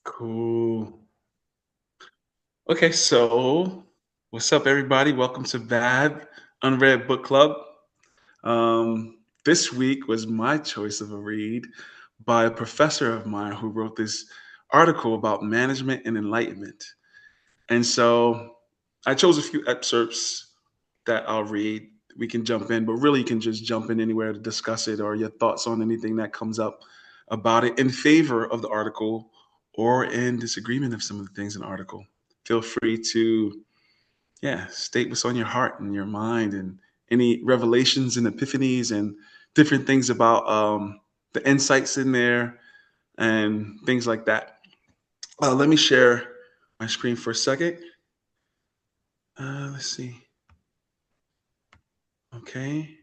Cool. Okay, so what's up, everybody? Welcome to VAB, Unread Book Club. This week was my choice of a read by a professor of mine who wrote this article about management and enlightenment. And so I chose a few excerpts that I'll read. We can jump in, but really you can just jump in anywhere to discuss it or your thoughts on anything that comes up about it in favor of the article or in disagreement of some of the things in the article. Feel free to, state what's on your heart and your mind and any revelations and epiphanies and different things about the insights in there and things like that. Let me share my screen for a second. Let's see. Okay.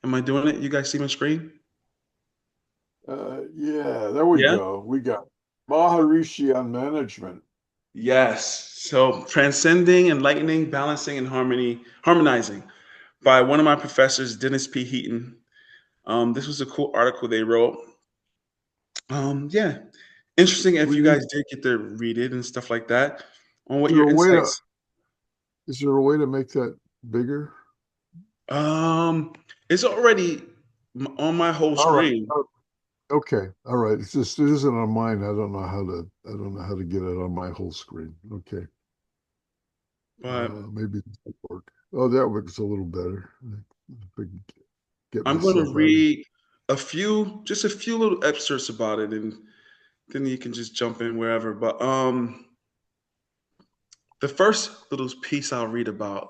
Am I doing it? You guys see my screen? Yeah, there we Yeah. go. We got Maharishi on management. Yes. So transcending, enlightening, balancing, and harmonizing by one of my professors, Dennis P. Heaton. This was a cool article they wrote. Yeah. Interesting if We you need, guys did get to read it and stuff like that on is what there your a way to insights. is there a way to make that bigger? Um, it's already on my whole All right. screen, Okay. All right. It's just it isn't on mine. I don't know how to get it on my whole screen. Okay. but Maybe it doesn't work. Oh, that works a little better. If I can get I'm going to myself out of. read just a few little excerpts about it, and then you can just jump in wherever. But the first little piece I'll read about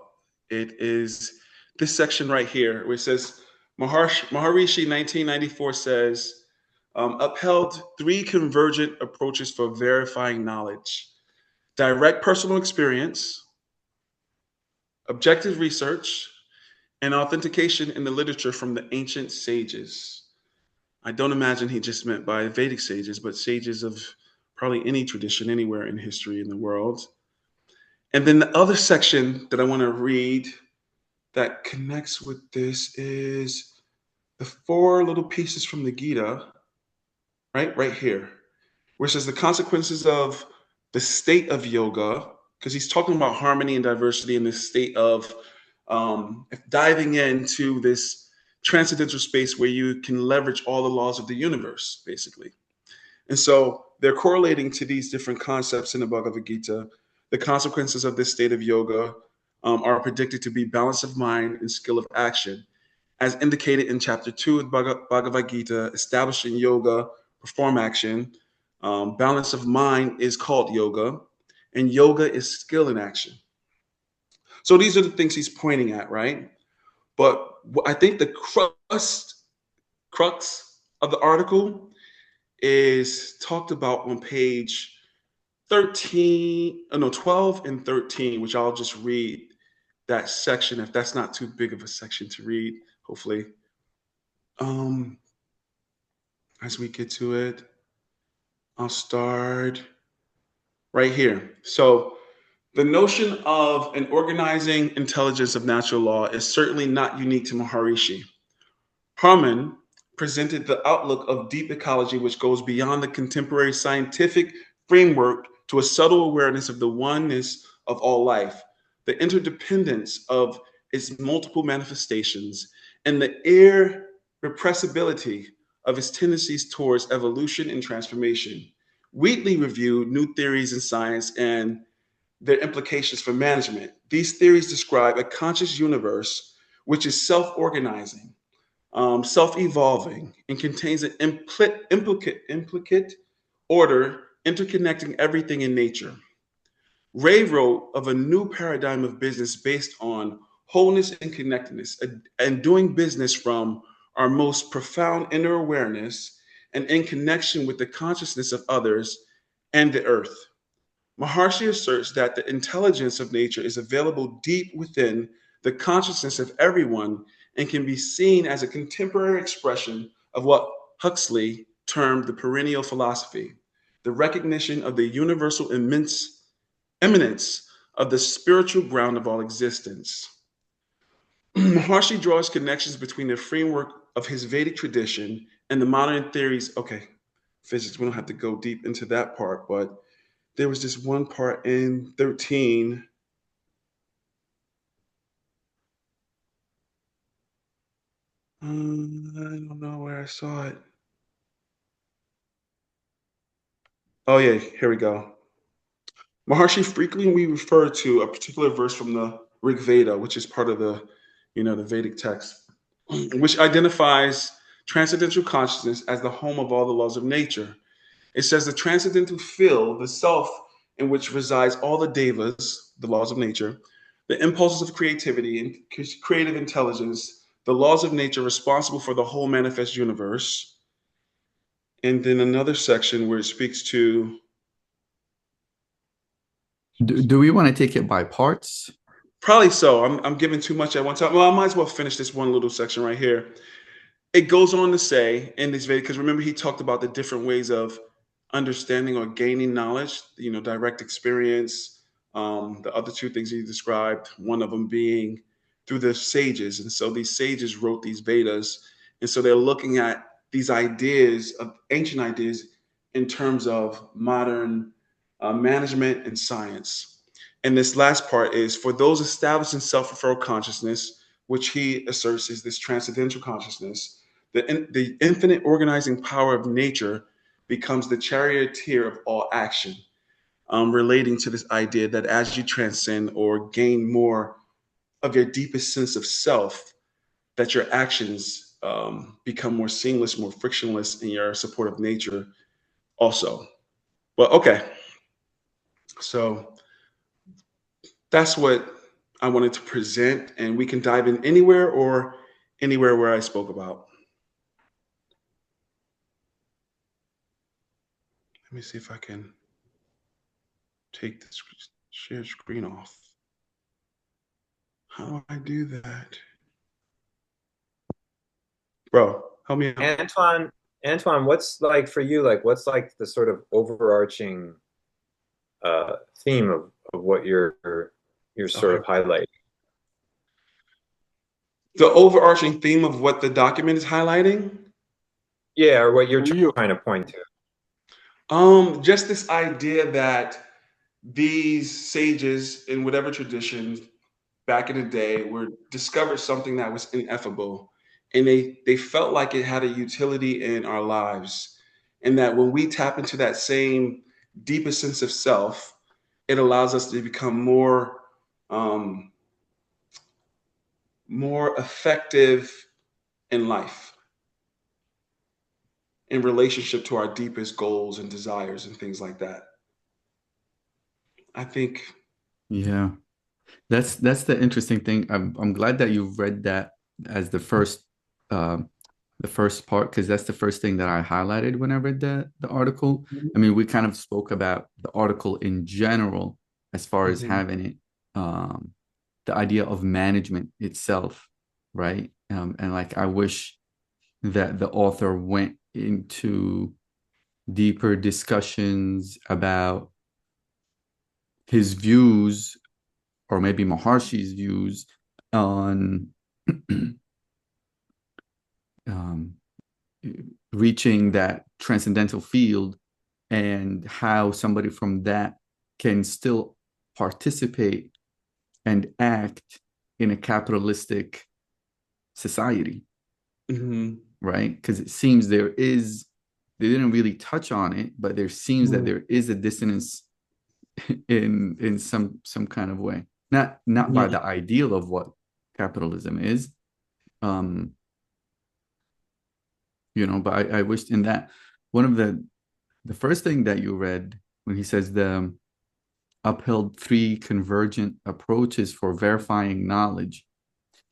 it is this section right here, where it says Maharishi 1994 says, upheld three convergent approaches for verifying knowledge: direct personal experience, objective research, and authentication in the literature from the ancient sages. I don't imagine he just meant by Vedic sages, but sages of probably any tradition anywhere in history in the world. And then the other section that I want to read that connects with this is the four little pieces from the Gita, right here, which is the consequences of the state of yoga, because he's talking about harmony and diversity in this state of diving into this transcendental space where you can leverage all the laws of the universe, basically. And so they're correlating to these different concepts in the Bhagavad Gita. The consequences of this state of yoga are predicted to be balance of mind and skill of action, as indicated in chapter 2 of Bhagavad Gita, establishing yoga, perform action. Balance of mind is called yoga, and yoga is skill in action. So these are the things he's pointing at, right? But I think the crux of the article is talked about on page 13, no, 12 and 13, which I'll just read that section if that's not too big of a section to read, hopefully. Um, as we get to it, I'll start right here. So, the notion of an organizing intelligence of natural law is certainly not unique to Maharishi. Harman presented the outlook of deep ecology, which goes beyond the contemporary scientific framework to a subtle awareness of the oneness of all life, the interdependence of its multiple manifestations, and the irrepressibility of its tendencies towards evolution and transformation. Wheatley reviewed new theories in science and their implications for management. These theories describe a conscious universe which is self organizing, self evolving, and contains an implicate order interconnecting everything in nature. Ray wrote of a new paradigm of business based on wholeness and connectedness, and doing business from our most profound inner awareness and in connection with the consciousness of others and the earth. Maharishi asserts that the intelligence of nature is available deep within the consciousness of everyone and can be seen as a contemporary expression of what Huxley termed the perennial philosophy, the recognition of the universal immanence of the spiritual ground of all existence. Maharishi draws connections between the framework of his Vedic tradition and the modern theories. Okay, physics, we don't have to go deep into that part, but there was this one part in 13. I don't know where I saw it. Oh yeah, here we go. Maharishi frequently referred to a particular verse from the Rig Veda, which is part of the Vedic text, which identifies transcendental consciousness as the home of all the laws of nature. It says the transcendental field, the self in which resides all the devas, the laws of nature, the impulses of creativity and creative intelligence, the laws of nature responsible for the whole manifest universe. And then another section where it speaks to, Do we want to take it by parts? probably so. I'm giving too much at one time. Well, I might as well finish this one little section right here. It goes on to say in this video, because remember he talked about the different ways of understanding or gaining knowledge, direct experience. The other two things he described, one of them being through the sages. And so these sages wrote these Vedas. And so they're looking at these ideas of ancient ideas in terms of modern management and science. And this last part is for those established in self-referral consciousness, which he asserts is this transcendental consciousness, the infinite organizing power of nature becomes the charioteer of all action, relating to this idea that as you transcend or gain more of your deepest sense of self, that your actions become more seamless, more frictionless in your support of nature also. But okay, so that's what I wanted to present, and we can dive in anywhere or anywhere where I spoke about. Let me see if I can take this share screen off. How do I do that? Bro, help me out. Antoine, what's like for you, like what's like the sort of overarching theme of what you're Oh, sort of highlighting? the overarching theme of what the document is highlighting, Yeah, or what you're For you, trying to point to. just this idea that these sages in whatever tradition back in the day were discovered something that was ineffable, and they felt like it had a utility in our lives, and that when we tap into that same deepest sense of self, it allows us to become um, more effective in life in relationship to our deepest goals and desires and things like that. I think. Yeah. That's the interesting thing. I'm glad that you read that as um the first part, because that's the first thing that I highlighted when I read the article. I mean, we kind of spoke about the article in general as far as Mhm. having it, the idea of management itself, right? And like I wish that the author went into deeper discussions about his views, or maybe Maharshi's views on um, reaching that transcendental field, and how somebody from that can still participate and act in a capitalistic society, Mhm. right? Because it seems they didn't really touch on it, but there seems that there is a dissonance in some kind of way. Not by Mhm. the ideal of what capitalism is, um, but I wished in that one of the first thing that you read when he says the upheld three convergent approaches for verifying knowledge.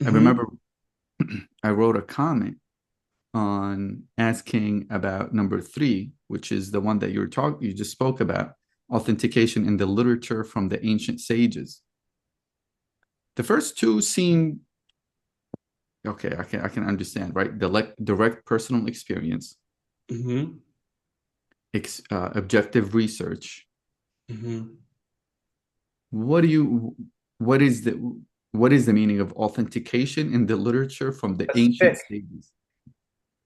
I Mhm. remember I wrote a comment on asking about number three, which is the one that you just spoke about, authentication in the literature from the ancient sages. The first two seem okay. I can understand, right? Direct personal experience, Mhm. objective research. Mhm. What do you what is the what is the meaning of authentication in the literature from the That's ancient fiqh. sages?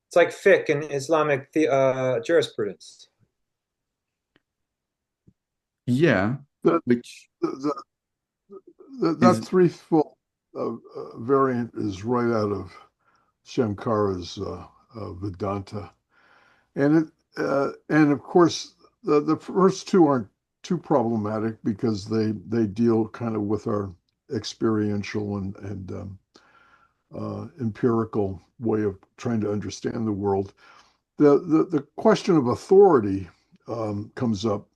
It's like fiqh in Islamic jurisprudence. Yeah, The, which the, that is threefold variant is right out of Shankara's Vedanta, and of course the first two aren't too problematic because they deal kind of with our experiential and empirical way of trying to understand the world. The question of authority comes up,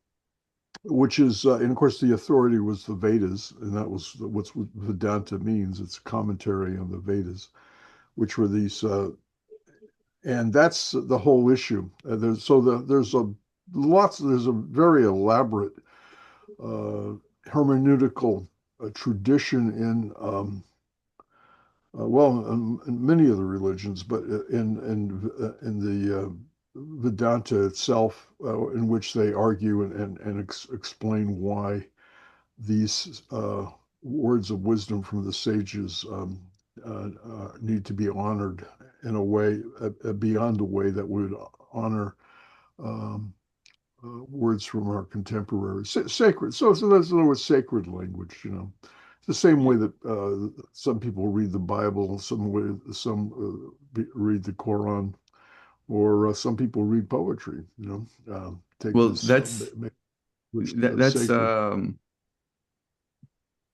which is, and of course, the authority was the Vedas, and that was what Vedanta means. It's a commentary on the Vedas, which were these, and that's the whole issue. There's a very elaborate hermeneutical tradition in in many of the religions, but in the Vedanta itself, in which they argue and explain why these words of wisdom from the sages need to be honored in a way beyond a way that would honor um, words from our contemporaries, sacred. So that's in other words, sacred language. The same way that some people read the Bible, some read the Quran, or some people read poetry. Take well, this, which is that's sacred.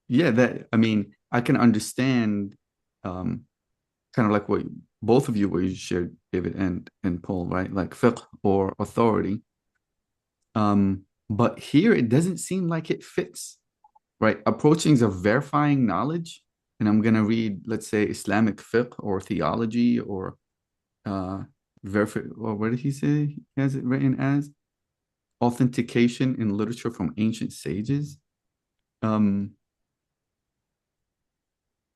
yeah, that I mean, I can understand kind of like what both of you what you shared, David and Paul, right? Like fiqh or authority. But here it doesn't seem like it fits, right? Approachings of verifying knowledge, and I'm gonna read, let's say, Islamic fiqh or theology or well, what did he say? He has it written as authentication in literature from ancient sages. Um,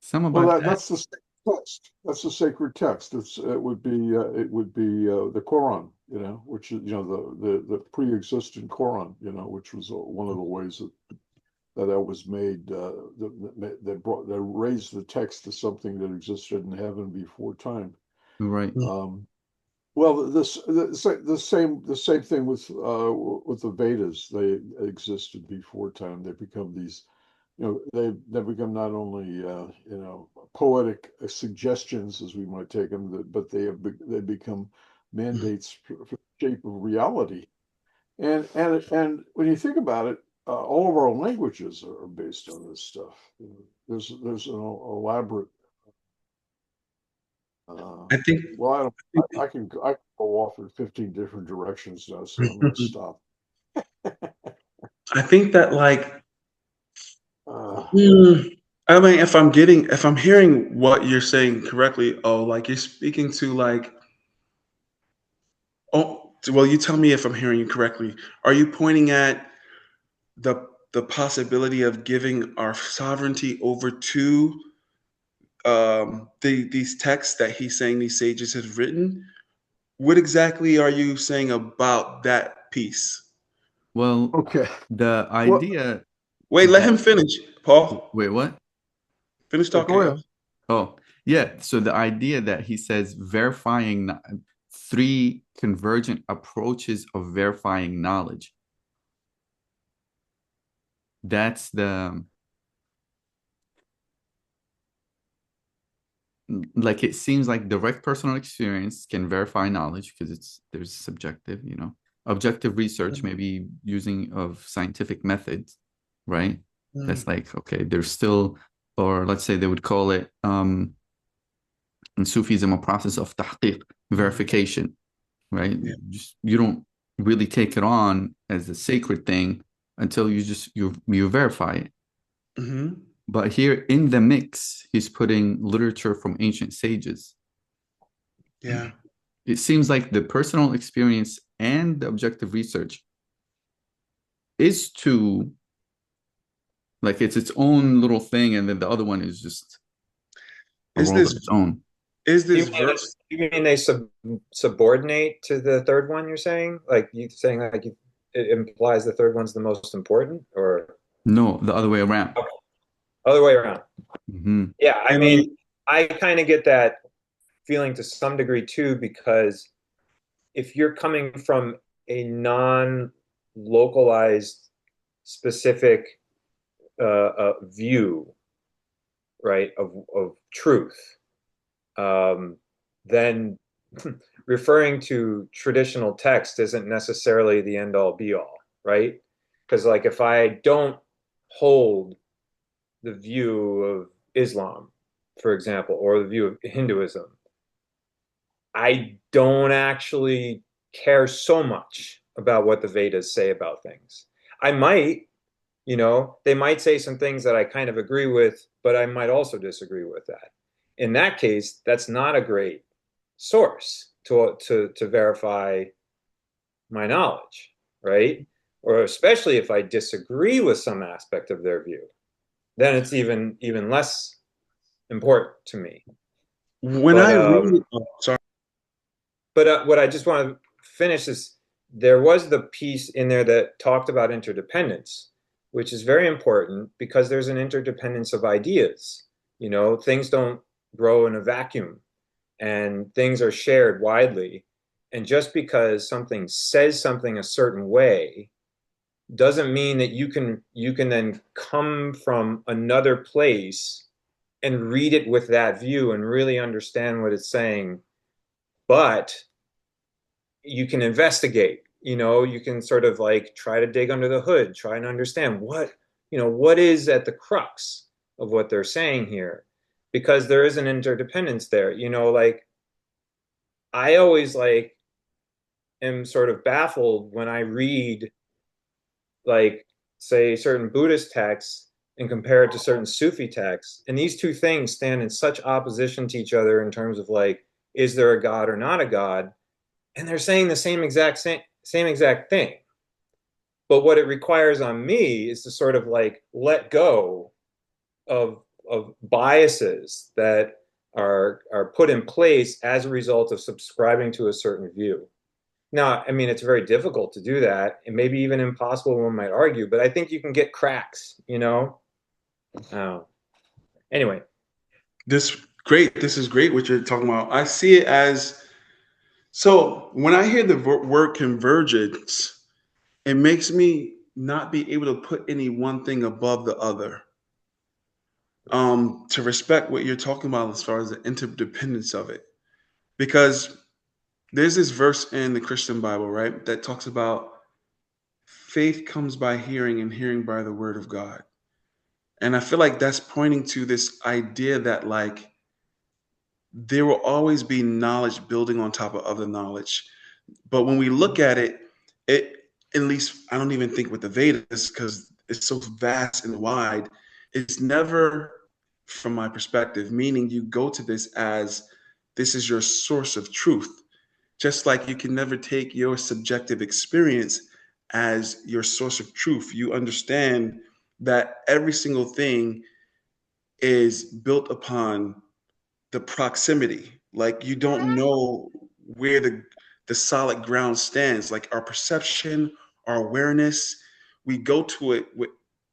some Well, about that. that's the text. That's the sacred text. It would be the Quran, which is the pre-existent Quran, which was one of the ways that was made that raised the text to something that existed in heaven before time. Right. Well, the same thing with the Vedas. They existed before time. They become these, they become not only poetic suggestions as we might take them, but they become mandates for the shape of reality. And when you think about it, all of our languages are based on this stuff. There's an elaborate. I think Well, I can go off in 15 different directions now, so I'm going to stop. I think that like Uh, I mean if I'm hearing what you're saying correctly, oh, like you're speaking to like oh well you tell me if I'm hearing you correctly. Are you pointing at the possibility of giving our sovereignty over to these texts that he's saying these sages have written? What exactly are you saying about that piece? Well, okay. the Well, idea Wait, let that him finish, Paul. wait, what? Finish go talking. ahead. Oh, yeah. So the idea that he says verifying three convergent approaches of verifying knowledge. That's the like it seems like direct personal experience can verify knowledge because there's subjective, objective research, maybe using of scientific methods, right? That's like, okay, there's still, or let's say they would call it in Sufism a process of tahqiq, verification, right? Yeah. You don't really take it on as a sacred thing until you verify it. Mm-hmm. But here in the mix, he's putting literature from ancient sages. Yeah. It seems like the personal experience and the objective research is to like it's its own little thing, and then the other one is just a Is world this of its own. is Do this you mean verse? you mean they subordinate to the third one? You're saying like you saying like it implies the third one's the most important, or No, the other way around. other way around? Mm-hmm. Yeah, I And mean, I kind of get that feeling to some degree too, because if you're coming from a non-localized specific view, right, of truth, then referring to traditional text isn't necessarily the end all be all, right? Because like if I don't hold the view of Islam, for example, or the view of Hinduism, I don't actually care so much about what the Vedas say about things. I might, they might say some things that I kind of agree with, but I might also disagree with that. In that case, that's not a great source to verify my knowledge, right? Or especially if I disagree with some aspect of their view, then it's even less important to me. When But I read, sorry. But what I just want to finish is there was the piece in there that talked about interdependence, which is very important because there's an interdependence of ideas. Things don't grow in a vacuum, and things are shared widely. And just because something says something a certain way doesn't mean that you can then come from another place and read it with that view and really understand what it's saying. But you can investigate, you can sort of like try to dig under the hood, try and understand what is at the crux of what they're saying here, because there is an interdependence there. Like I always like am sort of baffled when I read, like, say, certain Buddhist texts and compare it to certain Sufi texts, and these two things stand in such opposition to each other in terms of like, is there a God or not a God? And they're saying the same exact thing. But what it requires on me is to sort of like let go of biases that are put in place as a result of subscribing to a certain view. Now, I mean, it's very difficult to do that, and maybe even impossible, one might argue, but I think you can get cracks, Anyway. This is great what you're talking about. I see it as, so when I hear the word convergence, it makes me not be able to put any one thing above the other. To respect what you're talking about as far as the interdependence of it. Because there's this verse in the Christian Bible, right, that talks about faith comes by hearing and hearing by the word of God. And I feel like that's pointing to this idea that like there will always be knowledge building on top of other knowledge. But when we look at it, at least I don't even think with the Vedas, because it's so vast and wide, it's never, from my perspective, meaning you go to this as this is your source of truth. Just like you can never take your subjective experience as your source of truth. You understand that every single thing is built upon the proximity. Like you don't know where the solid ground stands. Like our perception, our awareness, we go to it with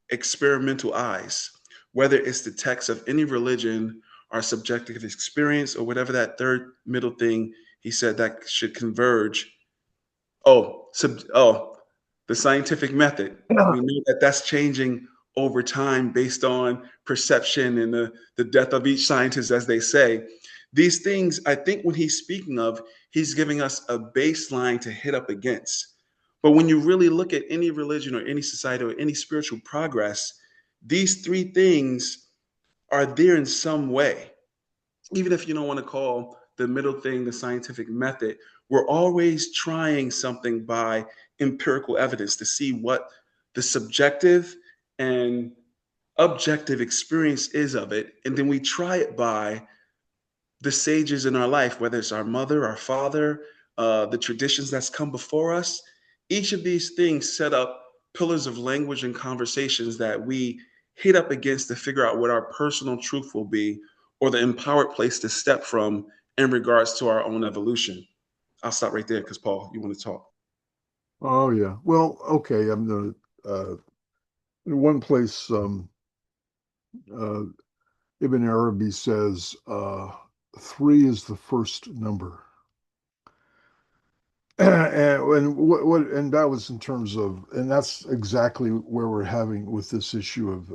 experimental eyes. Whether it's the text of any religion, our subjective experience, or whatever that third middle thing he said that should converge. The scientific method. We know that that's changing over time based on perception and the death of each scientist, as they say. These things, I think when he's speaking of, he's giving us a baseline to hit up against. But when you really look at any religion or any society or any spiritual progress, these three things are there in some way. Even if you don't want to call the middle thing the scientific method, we're always trying something by empirical evidence to see what the subjective and objective experience is of it. And then we try it by the sages in our life, whether it's our mother, our father, the traditions that's come before us. Each of these things set up pillars of language and conversations that we hit up against to figure out what our personal truth will be, or the empowered place to step from in regards to our own evolution. I'll stop right there because Paul, you want to talk. Oh yeah. Well, okay. I'm gonna in one place Ibn Arabi says three is the first number. and that was in terms of, and that's exactly where we're having with this issue of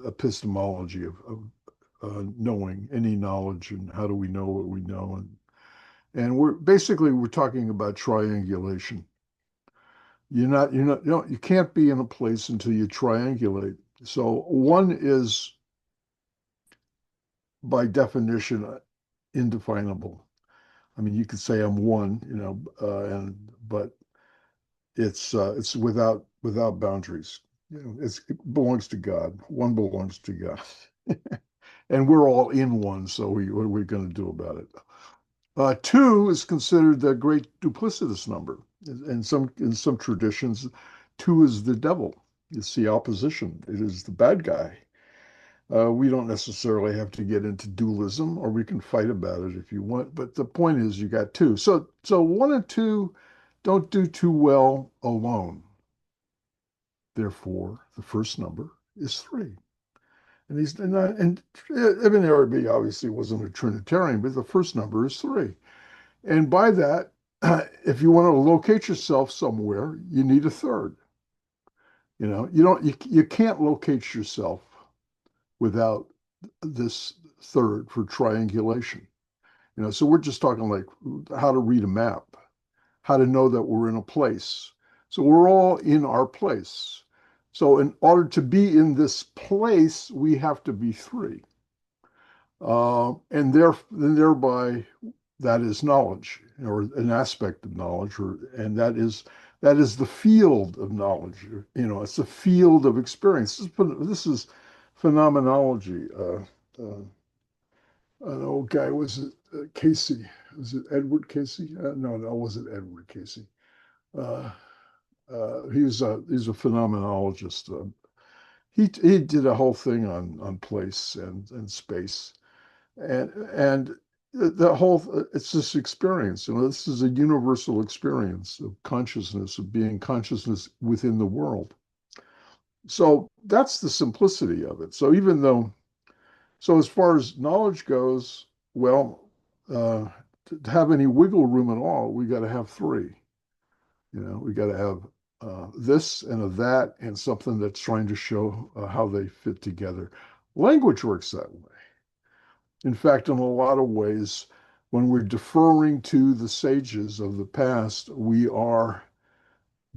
epistemology of knowing any knowledge, and how do we know what we know, and we're talking about triangulation. You can't be in a place until you triangulate. So one is by definition indefinable. I mean, you could say I'm one, but it's without boundaries. It belongs to God. One belongs to God, and we're all in one. So what are we going to do about it? Two is considered the great duplicitous number. In some traditions, two is the devil. It's the opposition. It is the bad guy. We don't necessarily have to get into dualism, or we can fight about it if you want. But the point is, you got two. So one and two don't do too well alone. Therefore, the first number is three. And Ibn Arabi obviously wasn't a Trinitarian, but the first number is three. And by that, if you want to locate yourself somewhere, you need a third. You can't locate yourself without this third for triangulation. So we're just talking like how to read a map, how to know that we're in a place. So we're all in our place. So in order to be in this place, we have to be three. And thereby, that is knowledge, or an aspect of knowledge, and that is the field of knowledge. It's the field of experience. This is phenomenology. An old guy, was it Casey? Was it Edward Casey? No, that wasn't Edward Casey. Uh, he's a phenomenologist. He did a whole thing on place and space, and the whole it's this experience. This is a universal experience of consciousness, of being consciousness within the world. So that's the simplicity of it. So as far as knowledge goes, well, to have any wiggle room at all, we got to have three. We got to have this and a that, and something that's trying to show how they fit together. Language works that way. In fact, in a lot of ways, when we're deferring to the sages of the past, we are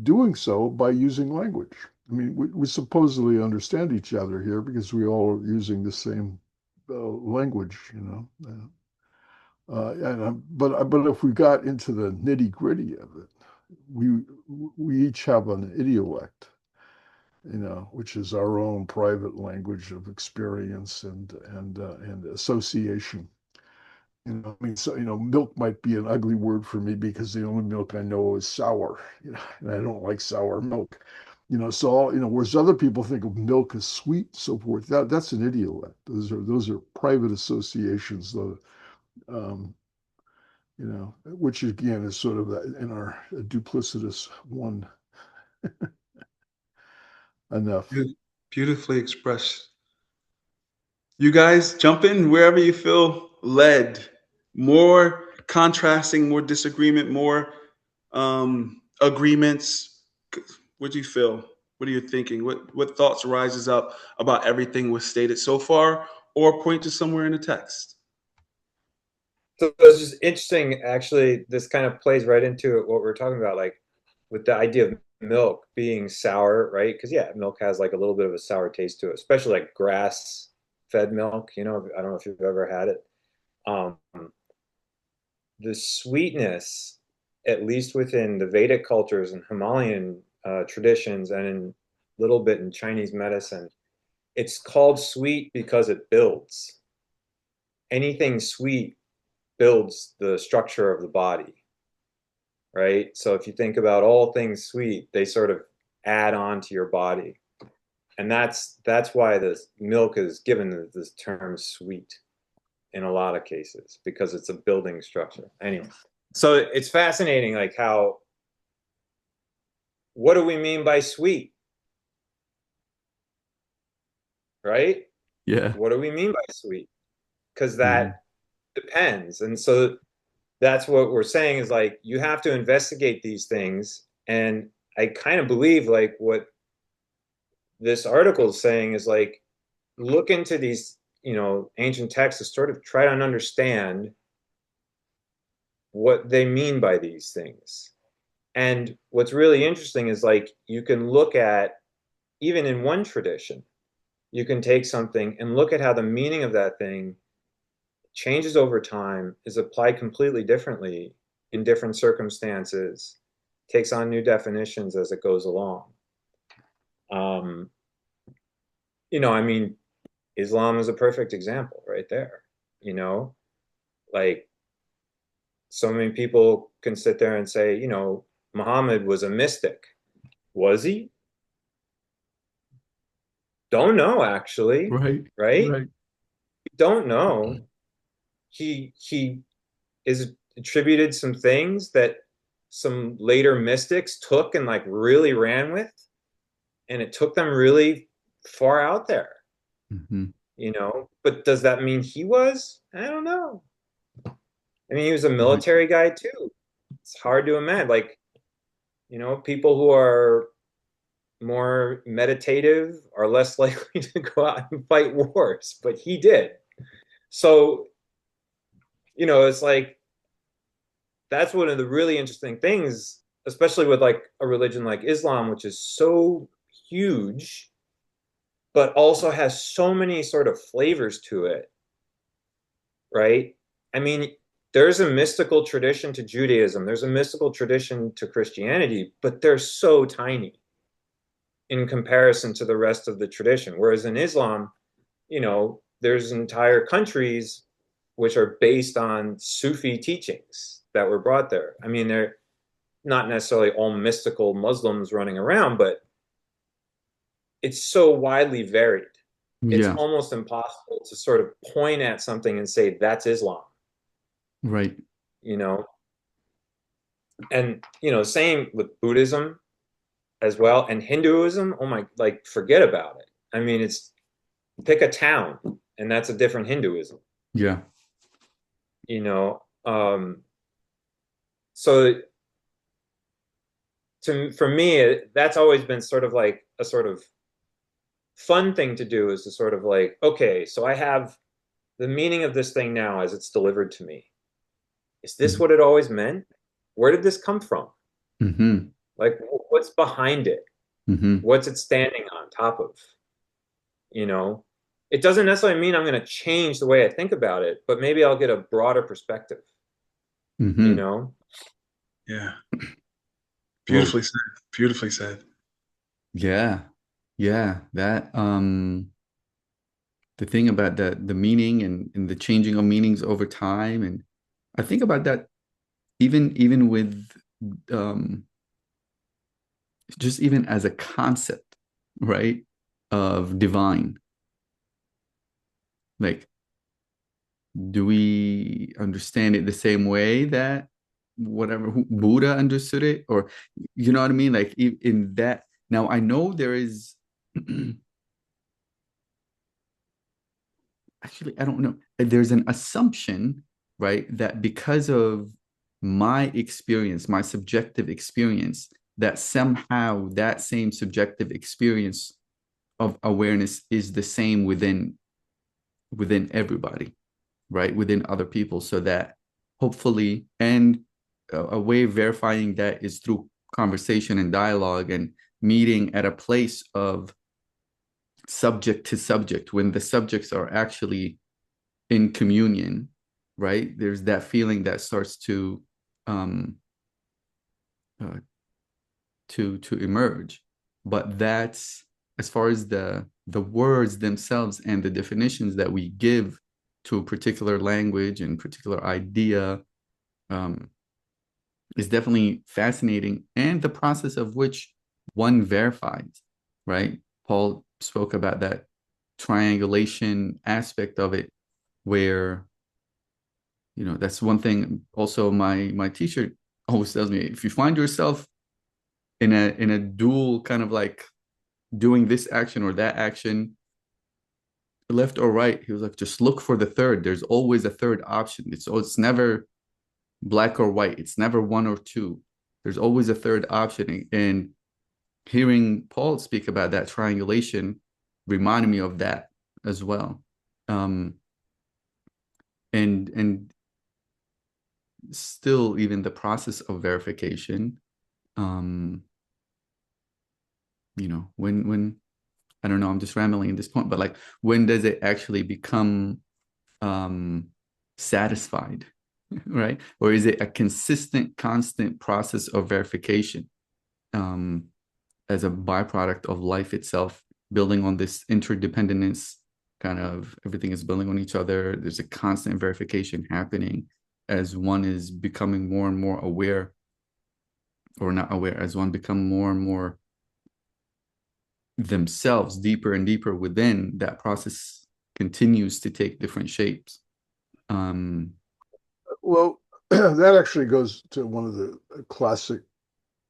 doing so by using language. I mean, we supposedly understand each other here because we all are using the same language, but if we got into the nitty gritty of it, we each have an idiolect, which is our own private language of experience and association. I mean, so milk might be an ugly word for me because the only milk I know is sour, and I don't like sour milk. So whereas other people think of milk as sweet, and so forth. That's an idiolect. Those are private associations, though. Um, which again is sort of in our duplicitous one. Enough. Beautifully expressed. You guys jump in wherever you feel led. More contrasting, more disagreement, more agreements. What do you feel? What are you thinking? What thoughts rises up about everything was stated so far, or point to somewhere in the text? So it's just interesting. Actually, this kind of plays right into what we're talking about, like with the idea of milk being sour, right? Because yeah, milk has like a little bit of a sour taste to it, especially like grass-fed milk. I don't know if you've ever had it. Um, the sweetness, at least within the Vedic cultures and Himalayan traditions, and in a little bit in Chinese medicine, it's called sweet because it builds. Anything sweet builds the structure of the body, right? So if you think about all things sweet, they sort of add on to your body. And that's why the milk is given this term sweet in a lot of cases, because it's a building structure. Anyway, so it's fascinating, like what do we mean by sweet? Right? Yeah. What do we mean by sweet? Because that depends. And so that's what we're saying is like, you have to investigate these things. And I kind of believe like what this article is saying is like, look into these, ancient texts to sort of try to understand what they mean by these things. And what's really interesting is like, you can look at, even in one tradition, you can take something and look at how the meaning of that thing changes over time, is applied completely differently in different circumstances, takes on new definitions as it goes along. I mean, Islam is a perfect example right there. Like, so many people can sit there and say, Muhammad was a mystic. Was he? Don't know, actually. Right. Right? Right. Don't know. He is attributed some things that some later mystics took and like really ran with, and it took them really far out there. But does that mean he was? I don't know. I mean, he was a military guy too. It's hard to imagine, like, people who are more meditative are less likely to go out and fight wars, but he did. So, it's like, that's one of the really interesting things, especially with like a religion like Islam, which is so huge, but also has so many sort of flavors to it, right? I mean, there's a mystical tradition to Judaism, there's a mystical tradition to Christianity, but they're so tiny in comparison to the rest of the tradition. Whereas in Islam, there's entire countries which are based on Sufi teachings that were brought there. I mean, they're not necessarily all mystical Muslims running around, but it's so widely varied. It's almost impossible to sort of point at something and say, that's Islam. Right. And, same with Buddhism as well. And Hinduism, oh my, like, forget about it. I mean, it's pick a town and that's a different Hinduism. Yeah. So for me, that's always been sort of like a sort of fun thing to do, is to sort of like, okay, so I have the meaning of this thing now as it's delivered to me. Is this what it always meant? Where did this come from? Like, what's behind it? What's it standing on top of? It doesn't necessarily mean I'm going to change the way I think about it, but maybe I'll get a broader perspective. Yeah. Beautifully said. Beautifully said. Yeah. That the thing about the meaning and the changing of meanings over time, and I think about that even with just even as a concept, right, of divine. Like, do we understand it the same way that whatever Buddha understood it? Or, you know what I mean? Like, in that, now I know there is actually, I don't know. There's an assumption, right, that because of my experience, my subjective experience, that somehow that same subjective experience of awareness is the same within everybody, right, within other people, so that hopefully, and a way of verifying that is through conversation and dialogue and meeting at a place of subject to subject, when the subjects are actually in communion, right? There's that feeling that starts to emerge. But that's, as far as the words themselves and the definitions that we give to a particular language and particular idea, is definitely fascinating, and the process of which one verifies, right? Paul spoke about that triangulation aspect of it, where, that's one thing also my teacher always tells me: if you find yourself in a dual kind of like doing this action or that action, left or right, he was like, just look for the third. There's always a third option. It's never black or white. It's never one or two. There's always a third option. And hearing Paul speak about that triangulation reminded me of that as well. And still, even the process of verification, when I don't know, I'm just rambling at this point, but like, when does it actually become satisfied, right? Or is it a consistent, constant process of verification as a byproduct of life itself, building on this interdependence, kind of everything is building on each other. There's a constant verification happening as one is becoming more and more aware, or not aware, as one become more and more themselves, deeper and deeper within. That process continues to take different shapes. Well, that actually goes to one of the classic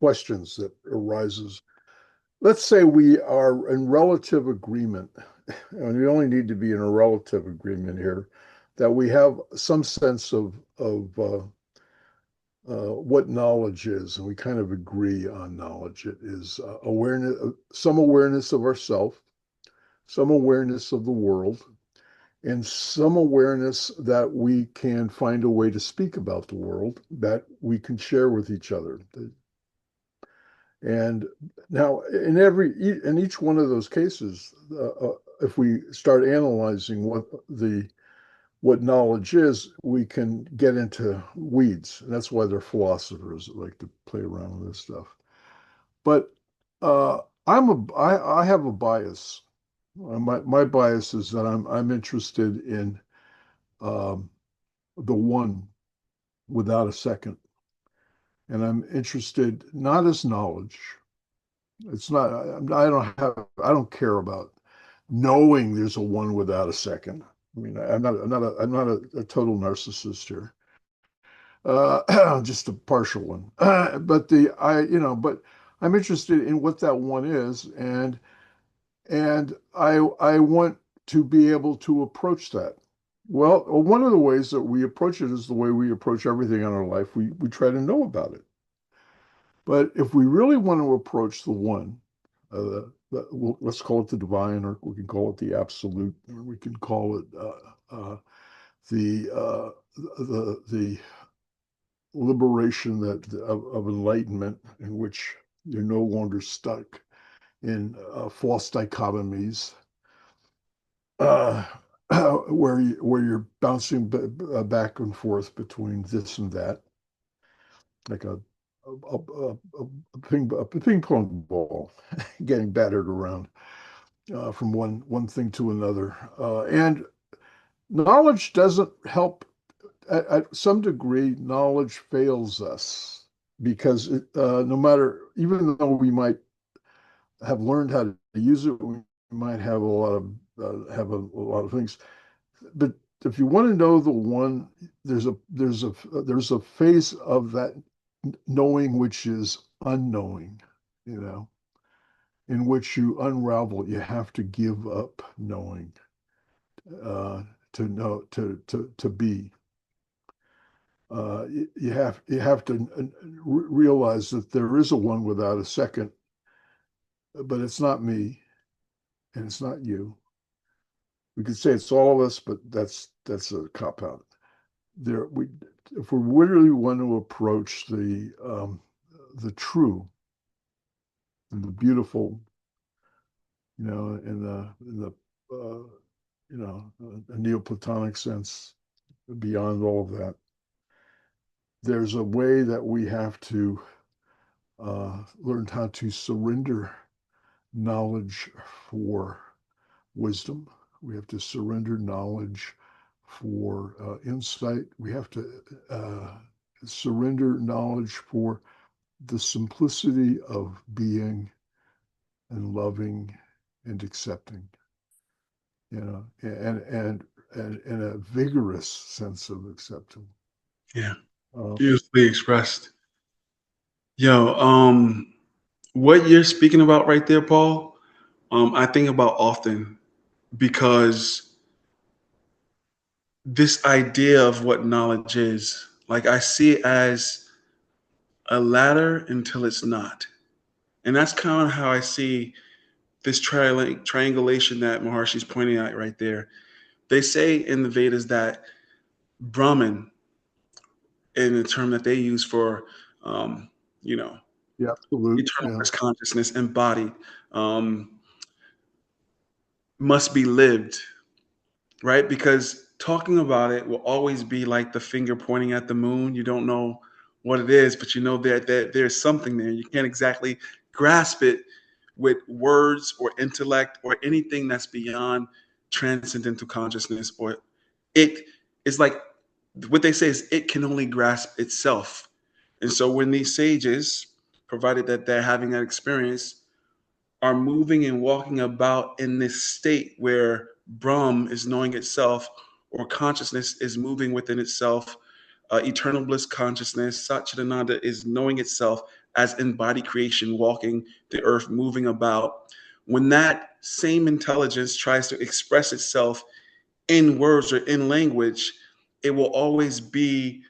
questions that arises. Let's say we are in relative agreement, and we only need to be in a relative agreement here, that we have some sense of what knowledge is, and we kind of agree on knowledge. It is awareness, some awareness of ourself, some awareness of the world, and some awareness that we can find a way to speak about the world that we can share with each other. And now, in each one of those cases, if we start analyzing what knowledge is, we can get into weeds, and that's why they're philosophers that like to play around with this stuff. But I have a bias. My bias is that I'm interested in the one without a second, and I'm interested not as knowledge. It's not. I don't care about knowing there's a one without a second. I mean, I'm not a total narcissist here. Just a partial one. But I'm interested in what that one is, and I want to be able to approach that. Well, one of the ways that we approach it is the way we approach everything in our life. We try to know about it. But if we really want to approach the one, let's call it the divine, or we can call it the absolute, or we can call it the liberation of enlightenment, in which you're no longer stuck in false dichotomies, where you're bouncing back and forth between this and that, like a ping pong ball getting battered around from one thing to another. And knowledge doesn't help. At some degree, knowledge fails us because no matter, even though we might have learned how to use it, we might have a lot of things. But if you want to know the one, there's a phase of that knowing which is unknowing, in which you unravel. You have to give up knowing to know to be. You have to realize that there is a one without a second, but it's not me, and it's not you. We could say it's all of us, but that's a cop out. If we really want to approach the true and the beautiful, in the a Neoplatonic sense, beyond all of that, there's a way that we have to learn how to surrender knowledge for wisdom. We have to surrender knowledge for insight. We have to surrender knowledge for the simplicity of being and loving and accepting, and a vigorous sense of accepting. Yeah, beautifully expressed. Yo, what you're speaking about right there, Paul, I think about often, because this idea of what knowledge is, Like I see it as a ladder until it's not. And that's kind of how I see this triangulation that Maharshi's pointing at right there. They say in the Vedas that Brahman, in the term that they use for, you know, The absolute, eternal yeah. consciousness embodied, must be lived, right? Because talking about it will always be like the finger pointing at the moon. You don't know what it is, but you know that there's something there. You can't exactly grasp it with words or intellect or anything that's beyond transcendental consciousness. Or it is like what they say is it can only grasp itself. And so when these sages, provided that they're having that experience, are moving and walking about in this state where Brahm is knowing itself, or consciousness is moving within itself, eternal bliss consciousness, Satchitananda is knowing itself as embodied creation, walking the earth, moving about. When that same intelligence tries to express itself in words or in language, it will always be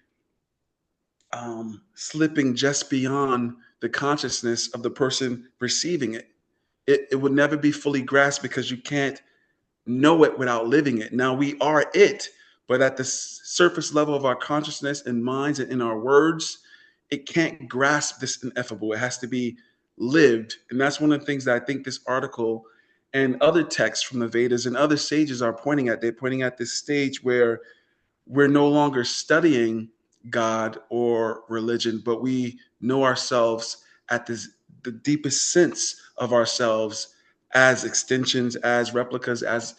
slipping just beyond the consciousness of the person receiving it. It would never be fully grasped because you can't know it without living it. Now we are it, but at the surface level of our consciousness and minds and in our words, it can't grasp this ineffable. It has to be lived. And that's one of the things that I think this article and other texts from the Vedas and other sages are pointing at. They're pointing at this stage where we're no longer studying God or religion, but we know ourselves at the deepest sense of ourselves as extensions, as replicas, as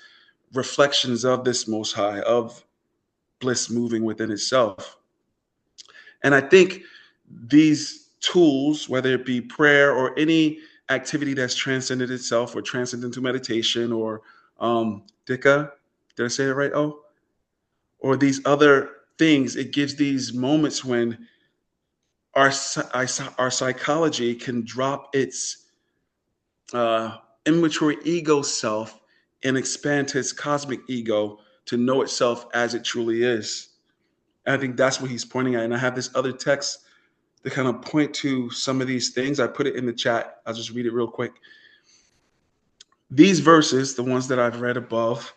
reflections of this Most High, of bliss moving within itself. And I think these tools, whether it be prayer or any activity that's transcended itself, or transcendental meditation, or Dika, did I say it right? Oh, or these other things, it gives these moments when our psychology can drop its immature ego self and expand to its cosmic ego to know itself as it truly is. And I think that's what he's pointing at. And I have this other text to kind of point to some of these things. I put it in the chat. I'll just read it real quick. These verses, the ones that I've read above,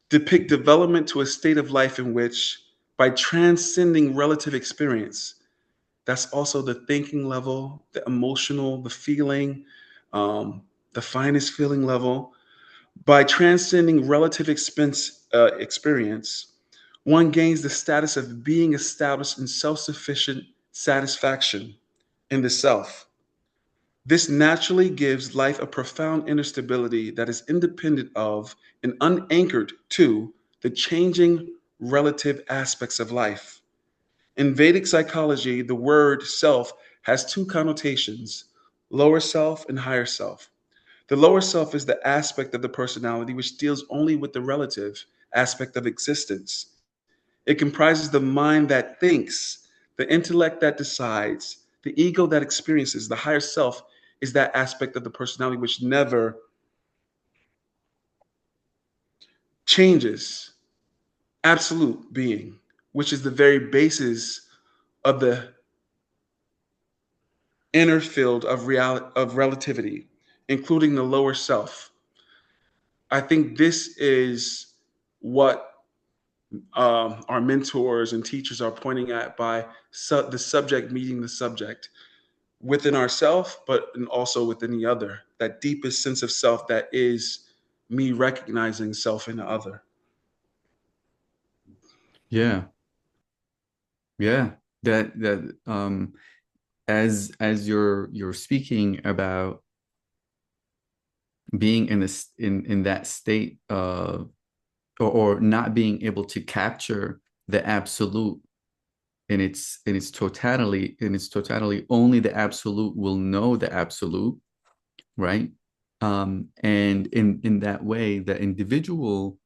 depict development to a state of life in which, by transcending relative experience, that's also the thinking level, the emotional, the feeling, the finest feeling level. By transcending relative experience, one gains the status of being established in self-sufficient satisfaction in the self. This naturally gives life a profound inner stability that is independent of and unanchored to the changing relative aspects of life. In Vedic psychology, the word self has two connotations: lower self and higher self. The lower self is the aspect of the personality which deals only with the relative aspect of existence. It comprises the mind that thinks, the intellect that decides, the ego that experiences. The higher self is that aspect of the personality which never changes, absolute being, which is the very basis of the inner field of relativity, including the lower self. I think this is what our mentors and teachers are pointing at by the subject meeting the subject within ourself, but and also within the other. That deepest sense of self that is me recognizing self in the other. Yeah. Yeah. As you're speaking about being in this in that state of, or not being able to capture the absolute in its totality, only the absolute will know the absolute, right? And in that way, the individual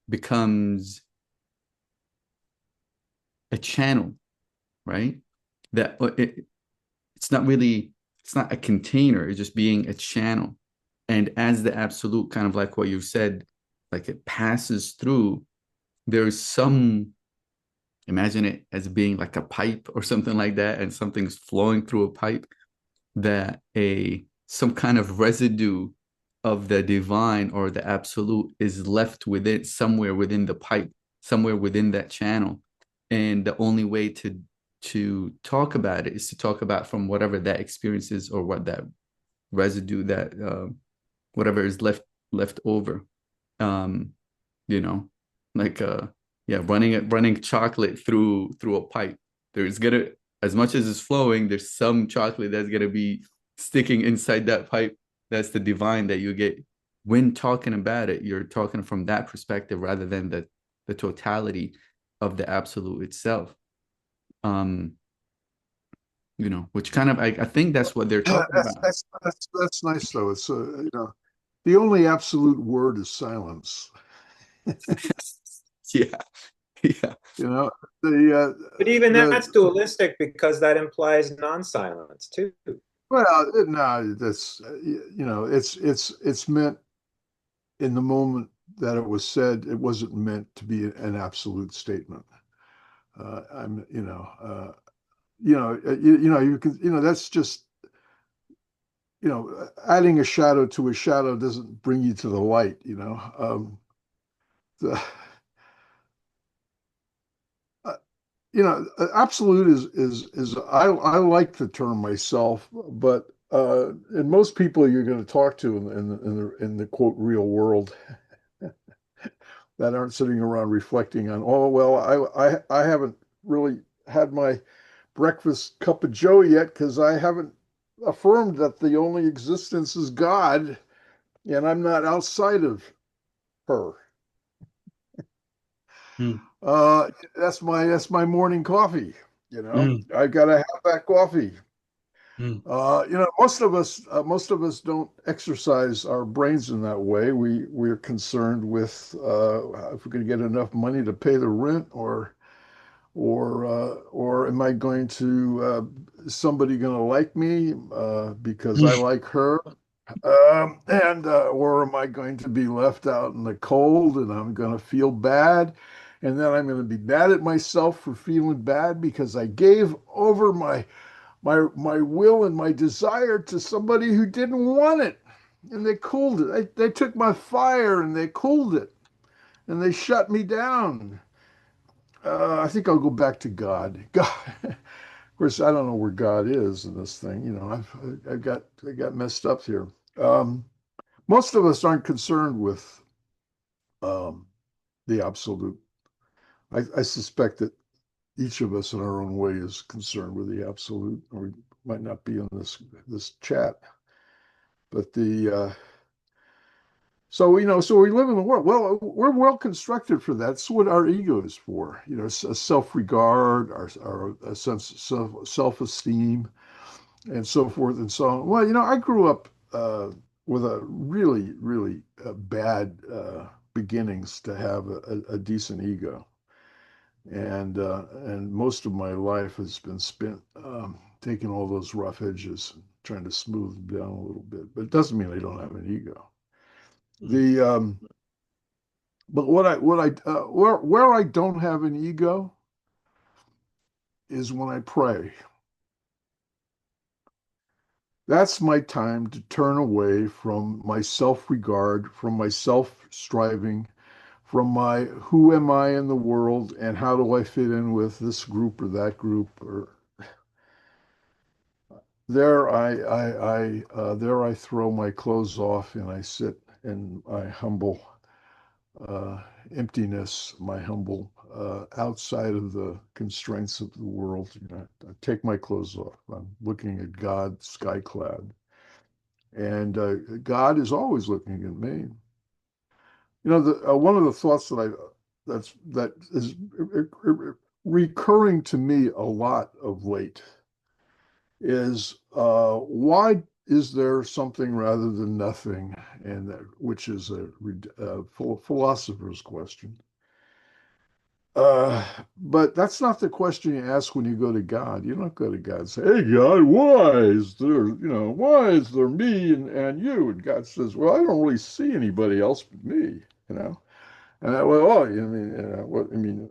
becomes a channel, right? That it's not a container, it's just being a channel. And as the absolute, kind of like what you said, like it passes through, there's some imagine it as being like a pipe or something like that, and something's flowing through a pipe, that some kind of residue of the divine or the absolute is left within, somewhere within the pipe, somewhere within that channel. And the only way to talk about it is to talk about from whatever that experience is, or what that residue, that whatever is left over. You know, like yeah, running chocolate through a pipe. There's gonna, as much as it's flowing, there's some chocolate that's gonna be sticking inside that pipe. That's the divine that you get when talking about it. You're talking from that perspective rather than the totality of the absolute itself. You know, which kind of, I think that's what they're Yeah, talking about. that's nice though. It's you know, the only absolute word is silence. Yeah, yeah. You know, the But even the that's dualistic because that implies non-silence too. well, no, that's you know, it's meant in the moment that it was said. It wasn't meant to be an absolute statement. I'm, you can, that's just, adding a shadow to a shadow doesn't bring you to the light. The, absolute is I like the term myself, but and most people you're going to talk to in the quote real world that aren't sitting around reflecting on, oh well, I haven't really had my breakfast cup of joe yet because I haven't affirmed that the only existence is God and I'm not outside of her. Mm, That's my morning coffee. mm, I gotta have that coffee. mm, Most of us don't exercise our brains in that way. We're concerned with if we're going to get enough money to pay the rent, or am I going to is somebody going to like me because I mm, like her, and or am I going to be left out in the cold and I'm going to feel bad, and then I'm going to be mad at myself for feeling bad because I gave over my will and my desire to somebody who didn't want it, and they cooled it. They took my fire and they cooled it, and they shut me down. I think I'll go back to God. God, of course, I don't know where God is in this thing. I got messed up here. Um, Most of us aren't concerned with um, the absolute. I suspect that each of us in our own way is concerned with the absolute, or we might not be in this chat. But so we live in the world. Well, we're well constructed for that. That's what our ego is for. Self-regard, our a sense of self-esteem, and so forth and so on. Well, I grew up with a really, really bad beginnings to have a decent ego, and most of my life has been spent taking all those rough edges and trying to smooth them down a little bit. But it doesn't mean I don't have an ego. mm, The But where I don't have an ego is when I pray. That's my time to turn away from my self-regard, from my self-striving, from my who am I in the world and how do I fit in with this group or that group, or there I throw my clothes off and I sit in my humble emptiness, my humble outside of the constraints of the world. I take my clothes off. I'm looking at God, sky clad, and God is always looking at me. One of the thoughts that is recurring to me a lot of late is why is there something rather than nothing, and which is a philosopher's question. But that's not the question you ask when you go to God. You don't go to God and say, "Hey, God, why is there me and you?" And God says, "Well, I don't really see anybody else but me." You know. And well, oh, I mean, what I mean,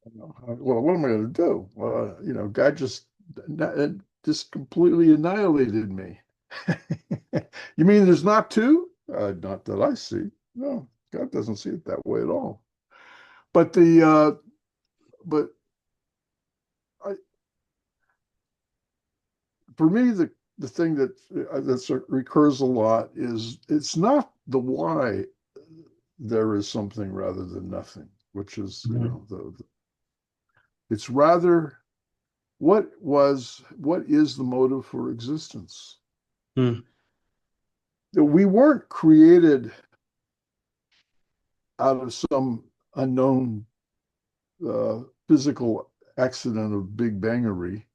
Well, what am I going to do? God just completely annihilated me. You mean there's not two? Not that I see. No, God doesn't see it that way at all. But but I, for me, the thing that recurs a lot is it's not the why there is something rather than nothing, which is Mhm. it's rather what is the motive for existence? Mm. We weren't created out of some unknown physical accident of big bangery.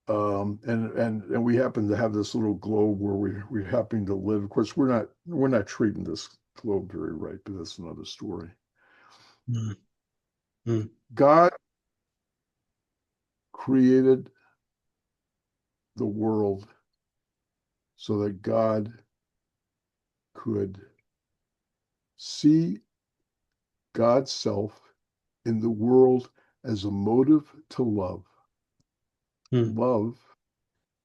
And we happen to have this little globe where we happen to live. Of course, we're not treating this globe very right, but that's another story. Mm. Mm. God created the world so that God could see God's self in the world as a motive to love. Mm. Love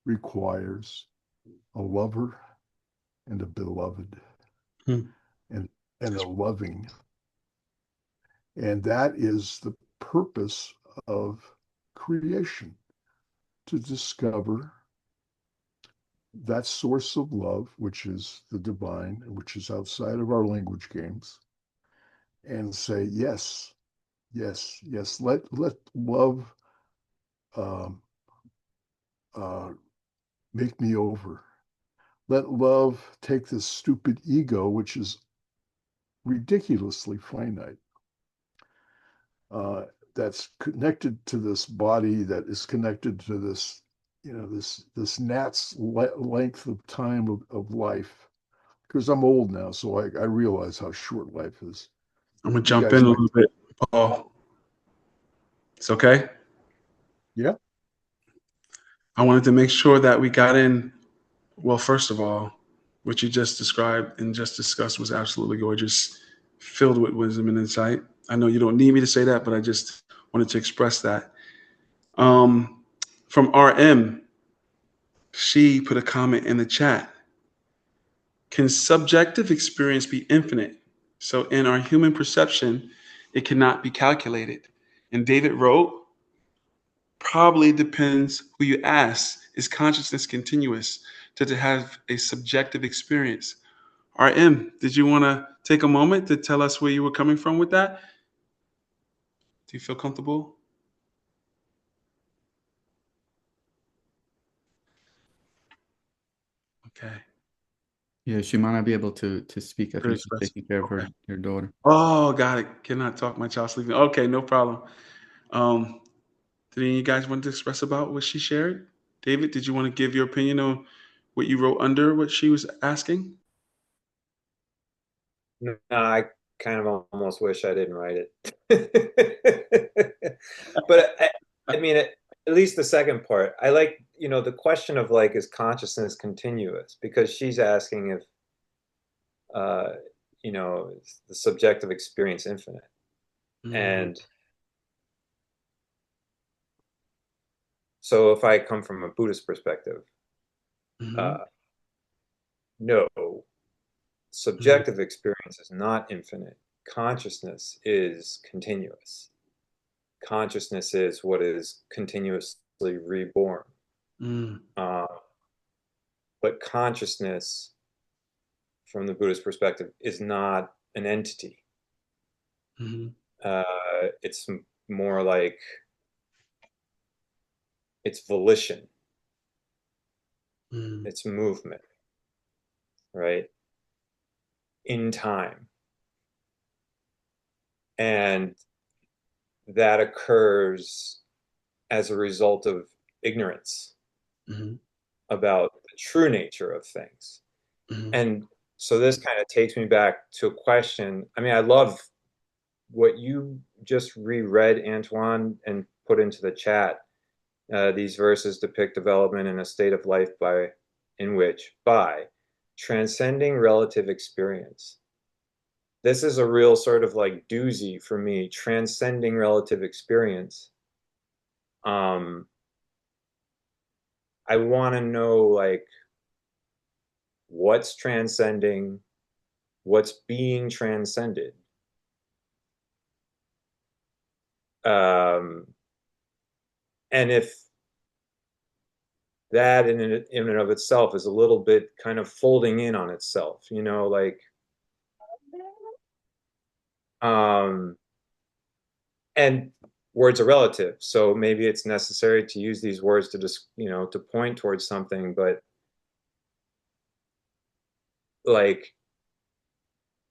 requires a lover and a beloved Mm. and, and a loving. And that is the purpose of creation, to discover that source of love, which is the divine, which is outside of our language games, and say, yes, yes, yes, let love um, uh, make me over. Let love take this stupid ego, which is ridiculously finite, uh, that's connected to this body, that is connected to this, this gnat's length of time of life. Because I'm old now, so I realize how short life is. I'm gonna You jump in guys a might, little bit, Paul. It's okay. yeah, I wanted to make sure that we got in. Well, first of all, what you just described and just discussed was absolutely gorgeous, filled with wisdom and insight. I know you don't need me to say that, but I just wanted to express that. Um, from RM, she put a comment in the chat. Can subjective experience be infinite? So, in our human perception, it cannot be calculated. And David wrote, probably depends who you ask. Is consciousness continuous? Does it have a subjective experience? RM, did you want to take a moment to tell us where you were coming from with that? Do you feel comfortable? Okay. Yeah, she might not be able to speak. I Very think she's expressive. taking care of Okay. her daughter. Oh, got it. Cannot talk. My child sleeping. Okay, no problem. Um, did any of you guys want to express about what she shared? David, did you want to give your opinion on what you wrote under what she was asking? No, I kind of almost wish I didn't write it. But I mean, at least the second part, I like, the question of like, is consciousness continuous? Because she's asking if, uh, is the subjective experience infinite. Mm-hmm. And so if I come from a Buddhist perspective, Mm-hmm. uh, no, subjective experience is not infinite. Consciousness is continuous. Consciousness is what is continuously reborn. Mm-hmm. Uh, but consciousness, from the Buddhist perspective, is not an entity. Mm-hmm. It's more like it's volition, Mm-hmm. it's movement, right? In time. And that occurs as a result of ignorance Mm-hmm. about the true nature of things. Mm-hmm. And so this kind of takes me back to a question. I mean, I love what you just reread, Antoine, and put into the chat. These verses depict development in a state of life in which by transcending relative experience, this is a real sort of like doozy for me, transcending relative experience. I want to know like what's transcending, what's being transcended. And if that in and of itself is a little bit kind of folding in on itself, you know, like, and words are relative. So maybe it's necessary to use these words to just, you know, to point towards something, but like,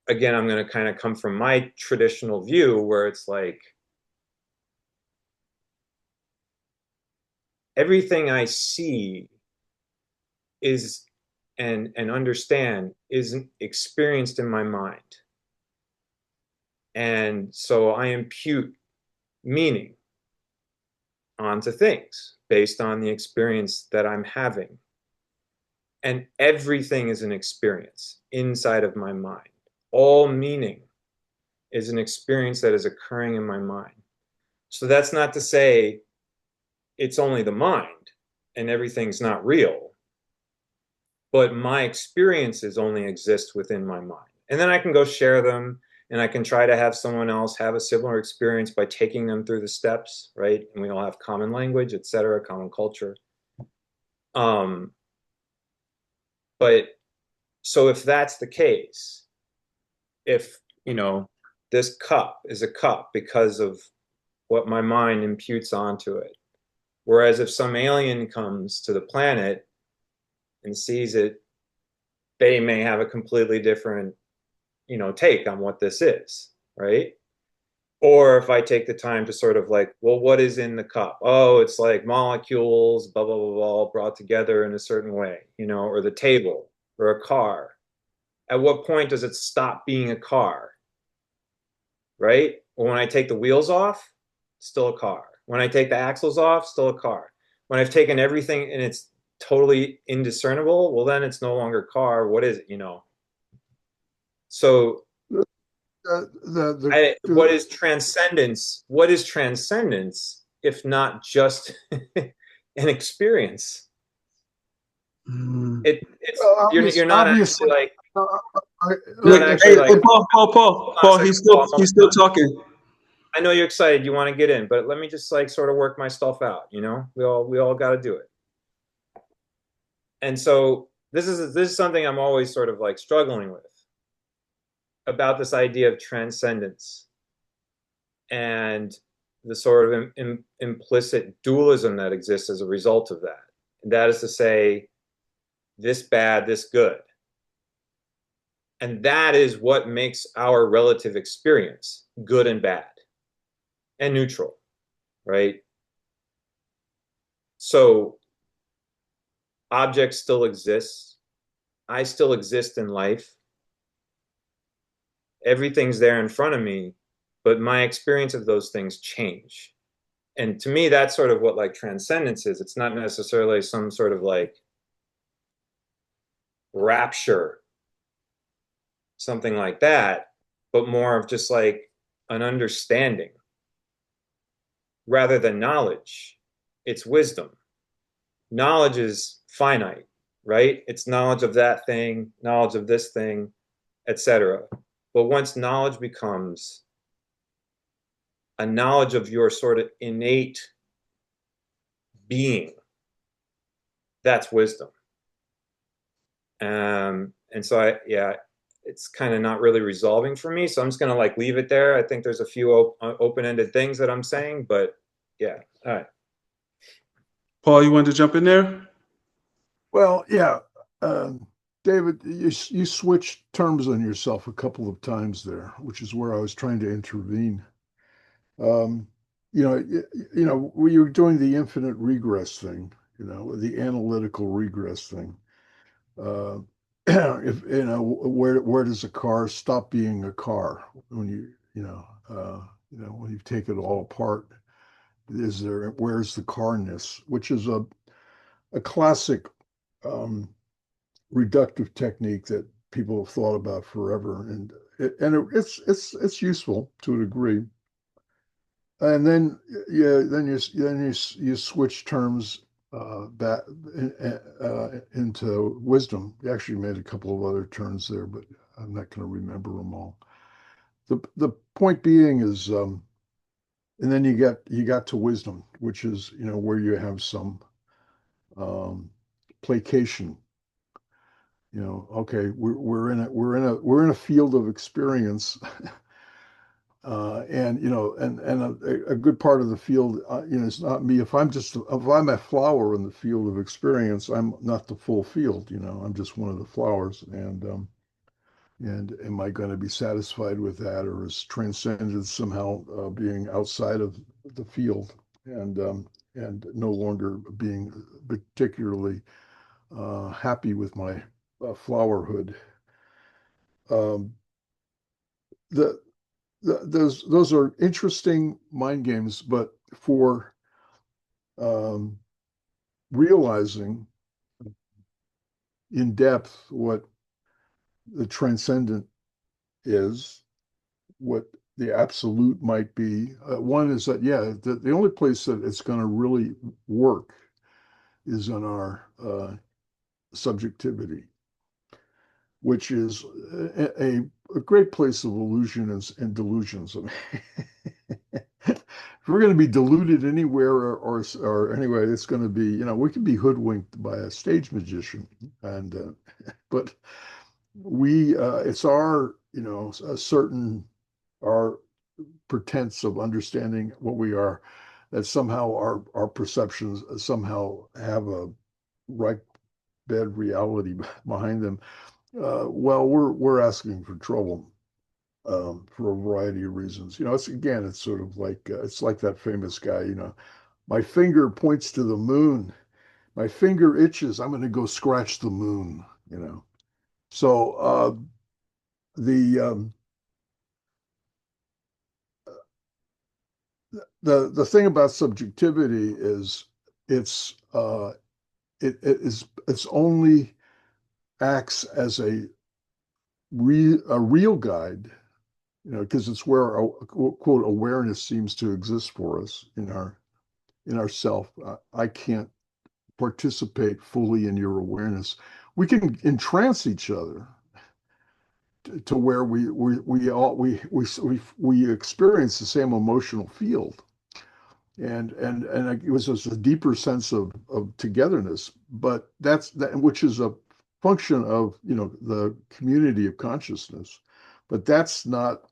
again, I'm going to kind of come from my traditional view where it's like, everything I see is and understand is experienced in my mind. And so I impute meaning onto things based on the experience that I'm having. And everything is an experience inside of my mind. All meaning is an experience that is occurring in my mind. So that's not to say it's only the mind and everything's not real, but my experiences only exist within my mind. And then I can go share them, and I can try to have someone else have a similar experience by taking them through the steps, right? And we all have common language, etc., common culture. But so if that's the case, if, you know, this cup is a cup because of what my mind imputes onto it, whereas if some alien comes to the planet and sees it, they may have a completely different, you know, take on what this is, right? Or if I take the time to sort of like, well, what is in the cup? Oh, it's like molecules, blah, blah, blah, blah, brought together in a certain way, you know, or the table or a car. At what point does it stop being a car, right? Well, when I take the wheels off, still a car. When I take the axles off, still a car. When I've taken everything and it's totally indiscernible, well, then it's no longer a car. What is it, you know? So what is transcendence? What is transcendence if not just an experience? You're not actually like. Paul, he's still talking. I know you're excited. You want to get in, but let me just like sort of work my stuff out. You know, we all got to do it. And so this is something I'm always sort of like struggling with, about this idea of transcendence and the sort of implicit dualism that exists as a result of that. And that is to say, this bad, this good. And that is what makes our relative experience good and bad and neutral, right? So objects still exist. I still exist in life. Everything's there in front of me, but my experience of those things change. And to me, that's sort of what like transcendence is. It's not necessarily some sort of like rapture, something like that, but more of just like an understanding rather than knowledge. It's wisdom. Knowledge is finite, right? It's knowledge of that thing, knowledge of this thing, etc. But once knowledge becomes a knowledge of your sort of innate being, that's wisdom. And so it's kind of not really resolving for me. So I'm just going to like leave it there. I think there's a few open-ended things that I'm saying, but yeah. All right. Paul, you wanted to jump in there? Well, yeah. David, you switched terms on yourself a couple of times there, which is where I was trying to intervene. You know, when you're doing the infinite regress thing, you know, the analytical regress thing. If you know, where does a car stop being a car when when you take it all apart? Where's the carness, which is a classic reductive technique that people have thought about forever, and it's useful to a degree. And then you switch terms back into wisdom. You actually made a couple of other turns there, but I'm not going to remember them all. The point being is, and then you got to wisdom, which is where you have some placation. Okay, we're in a field of experience. And a good part of the field, it's not me. If I'm a flower in the field of experience, I'm not the full field. I'm just one of the flowers. And am I going to be satisfied with that, or is transcendence somehow being outside of the field and no longer being particularly happy with my flowerhood? Um, the those are interesting mind games, but for um, realizing in depth what the transcendent is, what the absolute might be. One is that, yeah, the only place that it's going to really work is on our subjectivity, which is a great place of illusion and delusions. I mean, if we're going to be deluded anywhere or anyway, it's going to be, we can be hoodwinked by a stage magician, and but it's our, a certain our pretense of understanding what we are, that somehow our perceptions somehow have a right bed reality behind them. Well, we're asking for trouble for a variety of reasons. It's sort of like it's like that famous guy. My finger points to the moon. My finger itches. I'm going to go scratch the moon. So the the thing about subjectivity is it's only acts as a real guide, because it's where quote awareness seems to exist for us in ourself. I can't participate fully in your awareness. We can entrance each other to where we experience the same emotional field, and it was just a deeper sense of togetherness. But that's that, which is a function of the community of consciousness. But that's not.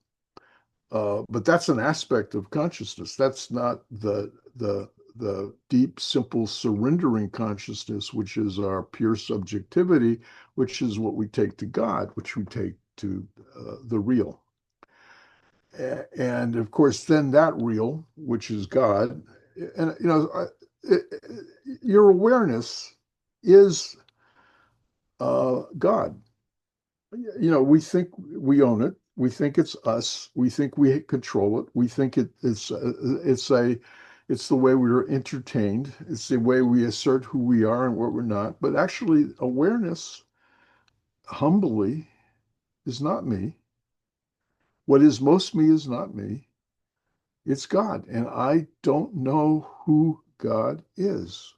But that's an aspect of consciousness. That's not the deep, simple, surrendering consciousness, which is our pure subjectivity, which is what we take to God, which we take to the real. And of course, then that real, which is God, and your awareness is God. We think we own it. We think it's us. We think we control it. We think it's the way we're entertained. It's the way we assert who we are and what we're not. But actually, awareness, humbly, is not me. What is most me is not me. It's God, and I don't know who God is.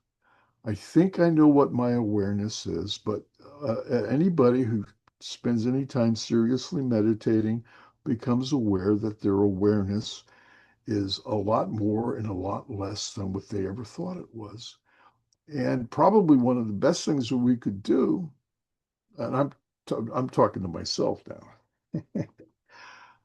I think I know what my awareness is, but anybody who spends any time seriously meditating becomes aware that their awareness is a lot more and a lot less than what they ever thought it was. And probably one of the best things that we could do, and I'm talking to myself now.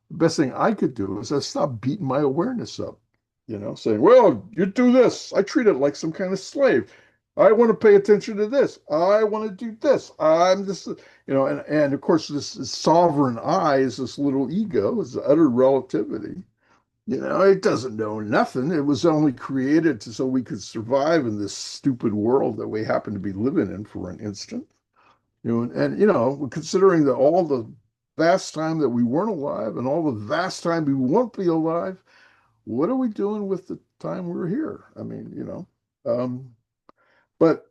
The best thing I could do is I stop beating my awareness up, saying, well, you do this. I treat it like some kind of slave. I want to pay attention to this. I want to do this. I'm this, and of course, this sovereign I is this little ego, is utter relativity. It doesn't know nothing. It was only created so we could survive in this stupid world that we happen to be living in for an instant. Considering that all the vast time that we weren't alive and all the vast time we won't be alive, what are we doing with the time we're here? I mean, but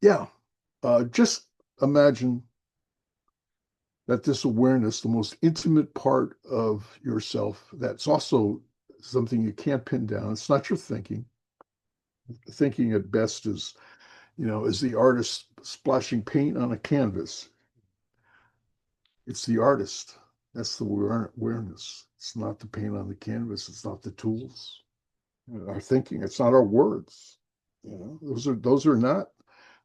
yeah, just imagine that this awareness, the most intimate part of yourself, that's also something you can't pin down. It's not your thinking. Thinking at best is, is the artist splashing paint on a canvas. It's the artist. That's the awareness. It's not the paint on the canvas. It's not the tools. Our thinking. It's not our words. Those are not.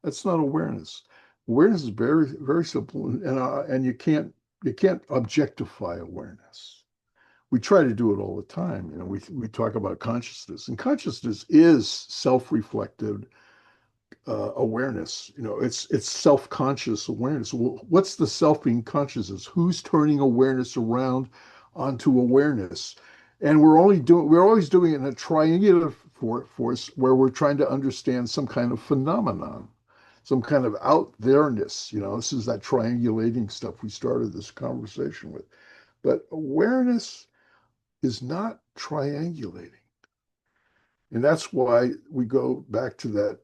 That's not awareness. Awareness is very, very simple, and you can't objectify awareness. We try to do it all the time. We talk about consciousness, and consciousness is self-reflective awareness. It's self-conscious awareness. Well, what's the self being consciousness? Who's turning awareness around onto awareness? And we're always doing it in a triangular force where we're trying to understand some kind of phenomenon, some kind of out there-ness. This is that triangulating stuff we started this conversation with. But awareness is not triangulating. And that's why we go back to that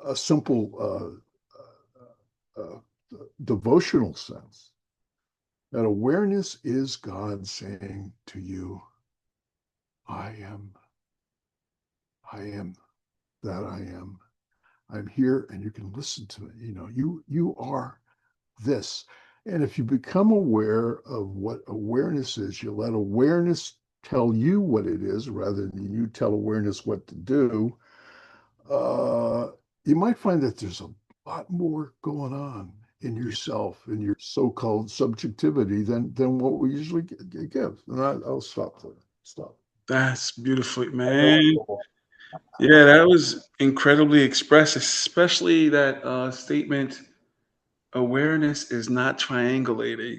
a simple devotional sense, that awareness is God saying to you, I am that I am. I'm here and you can listen to me. You are this. And if you become aware of what awareness is, you let awareness tell you what it is rather than you tell awareness what to do, you might find that there's a lot more going on in yourself, in your so-called subjectivity than what we usually give. And I'll stop there. Stop. That's beautifully, man. Yeah, that was incredibly expressed, especially that statement, awareness is not triangulating.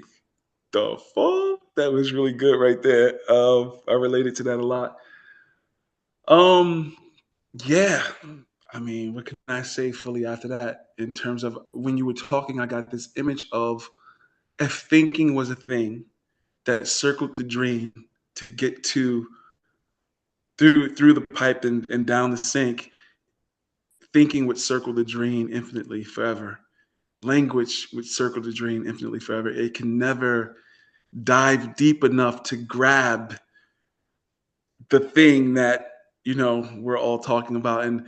The fuck? That was really good right there. I related to that a lot. Um, yeah. I mean, what can I say fully after that? In terms of when you were talking, I got this image of if thinking was a thing that circled the drain to get to through the pipe and down the sink, thinking would circle the drain infinitely forever. Language would circle the drain infinitely forever. It can never dive deep enough to grab the thing that we're all talking about. And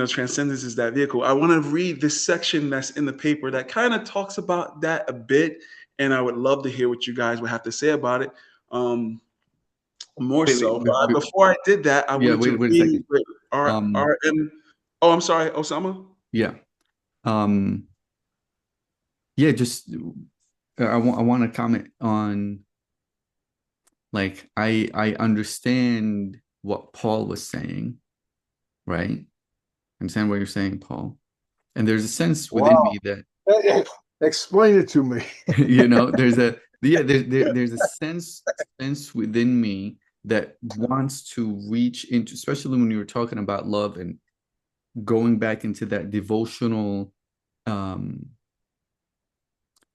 transcendence is that vehicle. I want to read this section that's in the paper that kind of talks about that a bit, and I would love to hear what you guys would have to say about it. More Wait, so, but before I did that, I wanted to wait a read second. RM. Oh, I'm sorry, Osama. Yeah. Yeah, just I want to comment on, like, I understand what Paul was saying, right? I understand what you're saying, Paul. And there's a sense within me that Explain it to me. there's a sense within me that wants to reach into, especially when you were talking about love and going back into that devotional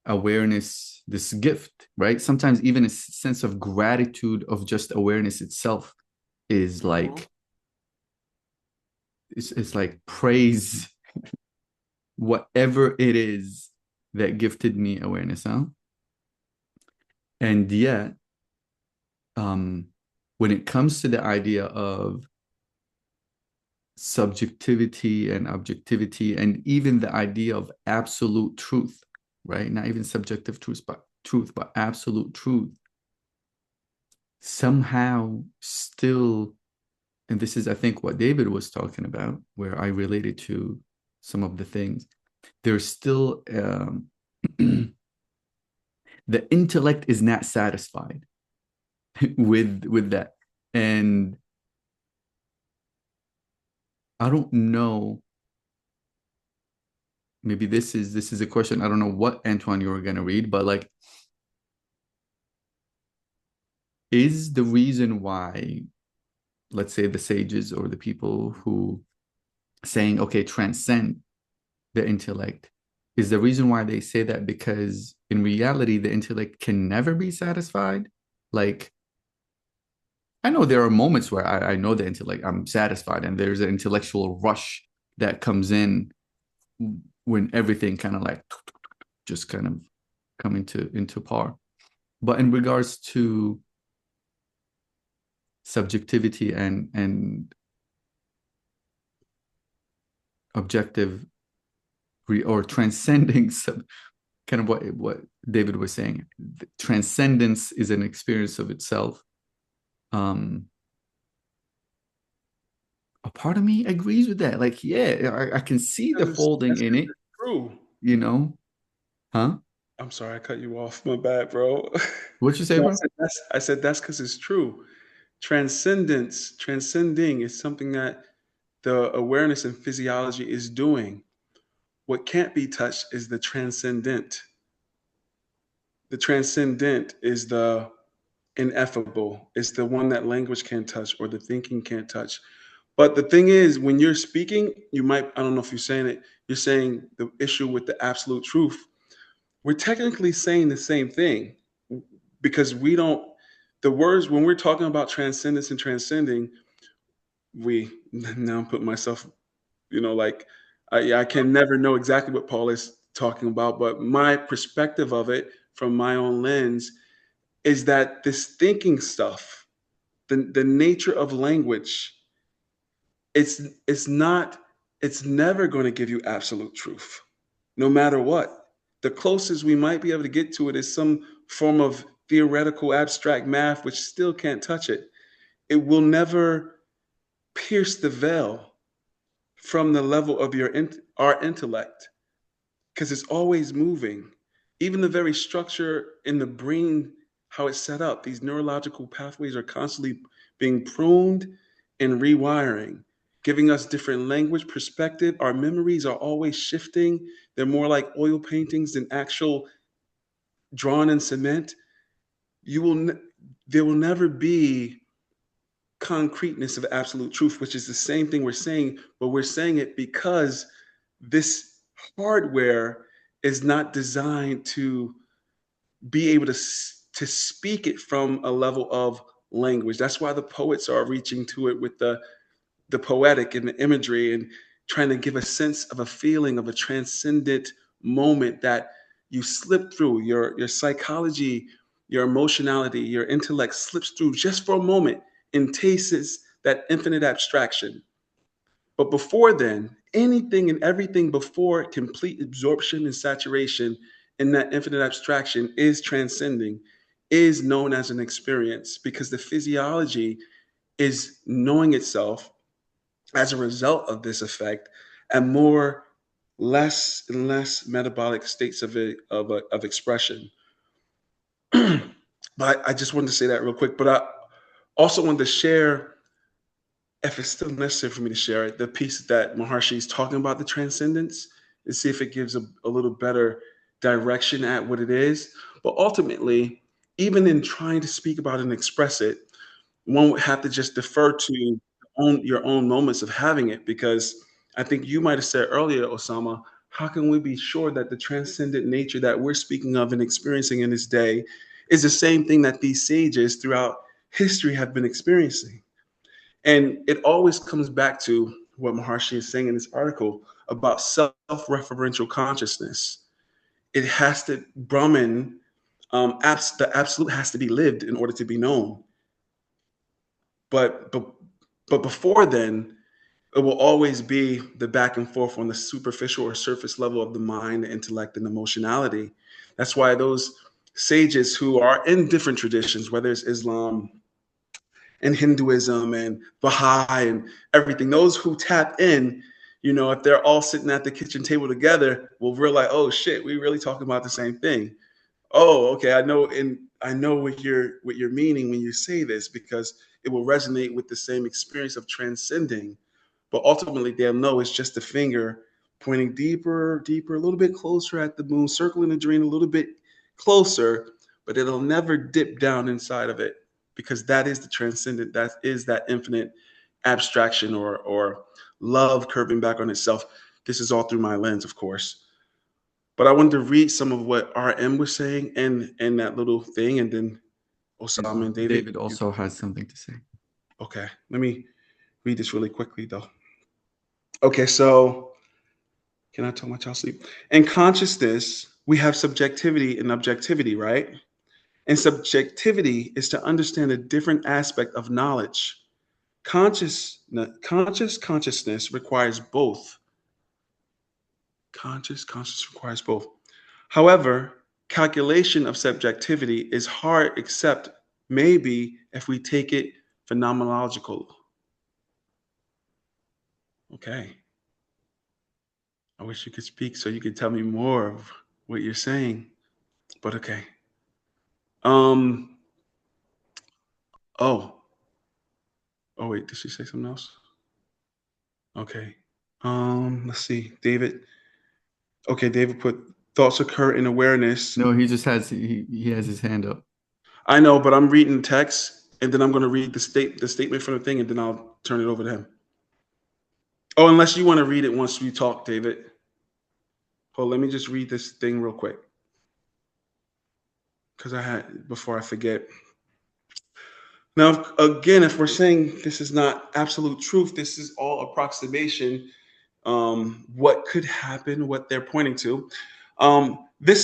awareness, this gift, right? Sometimes even a sense of gratitude of just awareness itself is like, it's like praise whatever it is that gifted me awareness, huh? And yet, when it comes to the idea of subjectivity and objectivity, and even the idea of absolute truth, right? Not even subjective truth, but absolute truth. Somehow still, and this is, I think, what David was talking about, where I related to some of the things, there's still, the intellect is not satisfied with that. And I don't know, maybe this is a question, I don't know what, Antoine, you were going to read, but like, is the reason why, let's say, the sages or the people who saying, okay, transcend the intellect, is the reason why they say that because in reality the intellect can never be satisfied? Like, I know there are moments where I know the intellect, I'm satisfied, and there's an intellectual rush that comes in when everything kind of like just kind of come into par. But in regards to subjectivity and objective or transcending kind of what David was saying, transcendence is an experience of itself. A part of me agrees with that. Like, yeah, I can see the folding in it. True. You know, huh? I'm sorry, I cut you off. My bad, bro. What'd you say, No, bro? I said that's because it's true. Transcendence, transcending is something that the awareness and physiology is doing. What can't be touched is the transcendent. The transcendent is the ineffable. It's the one that language can't touch or the thinking can't touch. But the thing is, when you're speaking, you might, I don't know if you're saying it, you're saying the issue with the absolute truth. We're technically saying the same thing because we don't, the words, when we're talking about transcendence and transcending, now I'm putting myself, like I can never know exactly what Paul is talking about, but my perspective of it from my own lens is that this thinking stuff, the nature of language, it's not, it's never going to give you absolute truth, no matter what. The closest we might be able to get to it is some form of theoretical abstract math, which still can't touch it. It will never pierce the veil from the level of our intellect, because it's always moving. Even the very structure in the brain, how it's set up, these neurological pathways are constantly being pruned and rewiring, giving us different language perspective. Our memories are always shifting. They're more like oil paintings than actual drawn in cement. There will never be concreteness of absolute truth, which is the same thing we're saying, but we're saying it because this hardware is not designed to be able to speak it from a level of language. That's why the poets are reaching to it with the poetic and the imagery and trying to give a sense of a feeling of a transcendent moment that you slip through. Your psychology, your emotionality, your intellect slips through just for a moment and tastes that infinite abstraction. But before then, anything and everything before complete absorption and saturation in that infinite abstraction is transcending, is known as an experience, because the physiology is knowing itself as a result of this effect, and less and less metabolic states of expression. But I just wanted to say that real quick. But I also wanted to share, if it's still necessary for me to share it, the piece that Maharishi is talking about the transcendence, and see if it gives a little better direction at what it is. But ultimately, even in trying to speak about and express it, one would have to just defer to your own moments of having it, because I think you might have said earlier, Osama, how can we be sure that the transcendent nature that we're speaking of and experiencing in this day is the same thing that these sages throughout history have been experiencing? And it always comes back to what Maharishi is saying in this article about self-referential consciousness. It has to, Brahman, the absolute has to be lived in order to be known. But before then, it will always be the back and forth on the superficial or surface level of the mind, the intellect, and emotionality. That's why those sages who are in different traditions, whether it's Islam and Hinduism and Baha'i and everything, those who tap in, if they're all sitting at the kitchen table together, will realize, oh shit, we really talking about the same thing. Oh, okay, I know, and I know what you're meaning when you say this, because it will resonate with the same experience of transcending. But ultimately, they'll know it's just a finger pointing deeper, deeper, a little bit closer at the moon, circling the dream a little bit closer, but it'll never dip down inside of it, because that is the transcendent, that is that infinite abstraction or love curving back on itself. This is all through my lens, of course. But I wanted to read some of what RM was saying and that little thing, and then Osama and David. David also has something to say. Okay, let me read this really quickly, though. Okay, so can I tell my child sleep? In consciousness, we have subjectivity and objectivity, right? And subjectivity is to understand a different aspect of knowledge. Consciousness requires both. Conscious requires both. However, calculation of subjectivity is hard, except maybe if we take it phenomenological. Okay. I wish you could speak so you could tell me more of what you're saying. But okay. Um. Oh. Oh wait. Did she say something else? Okay. Let's see. David. Okay. David put thoughts occur in awareness. No, he just has he has his hand up. I know, but I'm reading text, and then I'm going to read the statement from the thing, and then I'll turn it over to him. Oh, unless you want to read it once we talk, David. Hold. Let me just read this thing real quick, because I had before I forget. Now, again, if we're saying this is not absolute truth, this is all approximation. What could happen, what they're pointing to. The